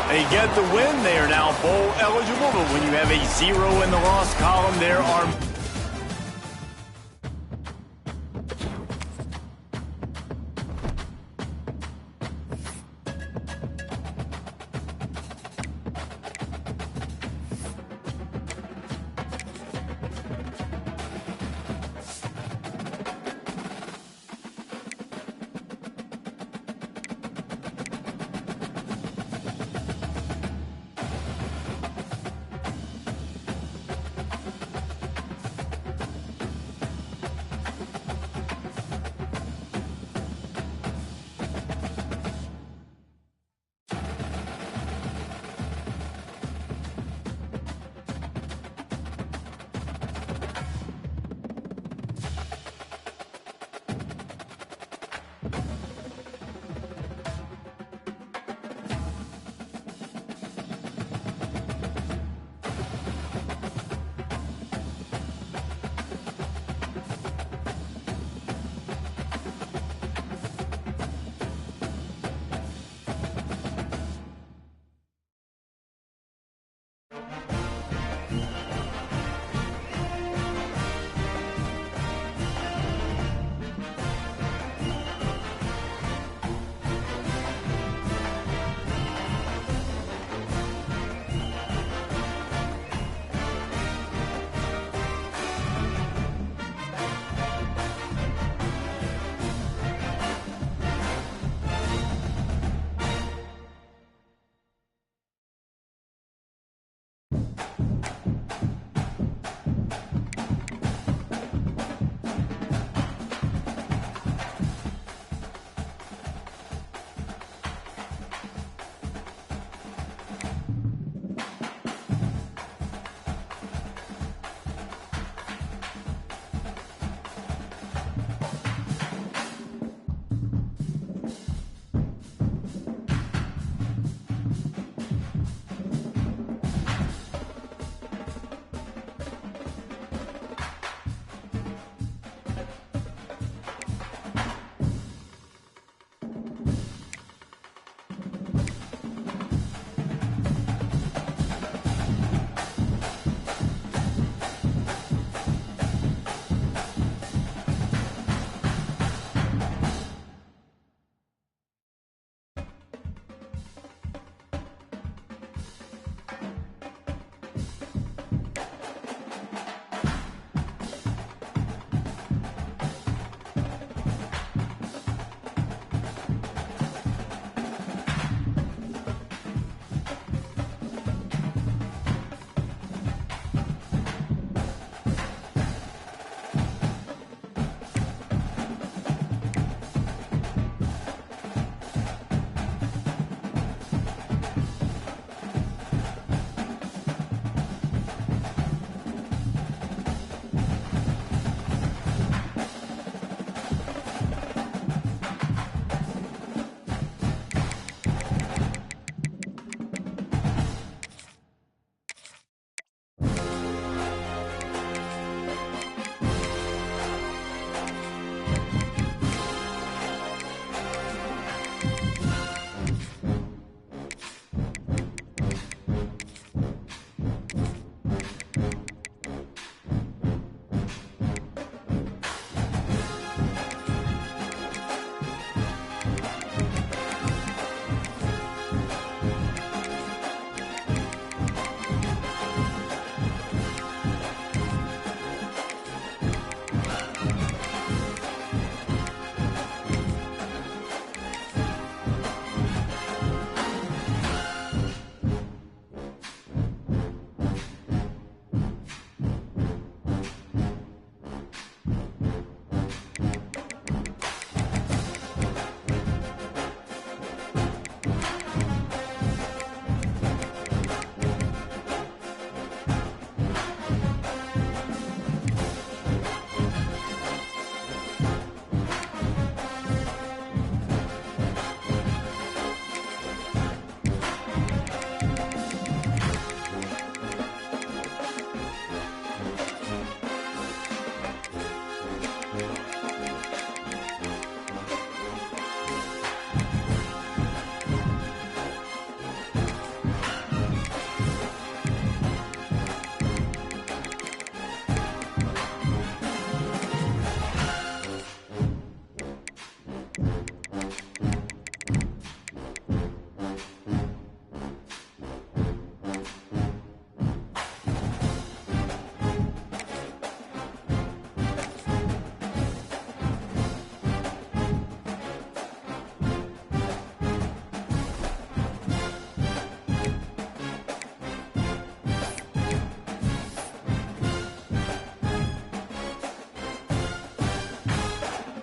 [SPEAKER 1] They get the win. They are now bowl eligible, but when you have a 0 in the loss column, there are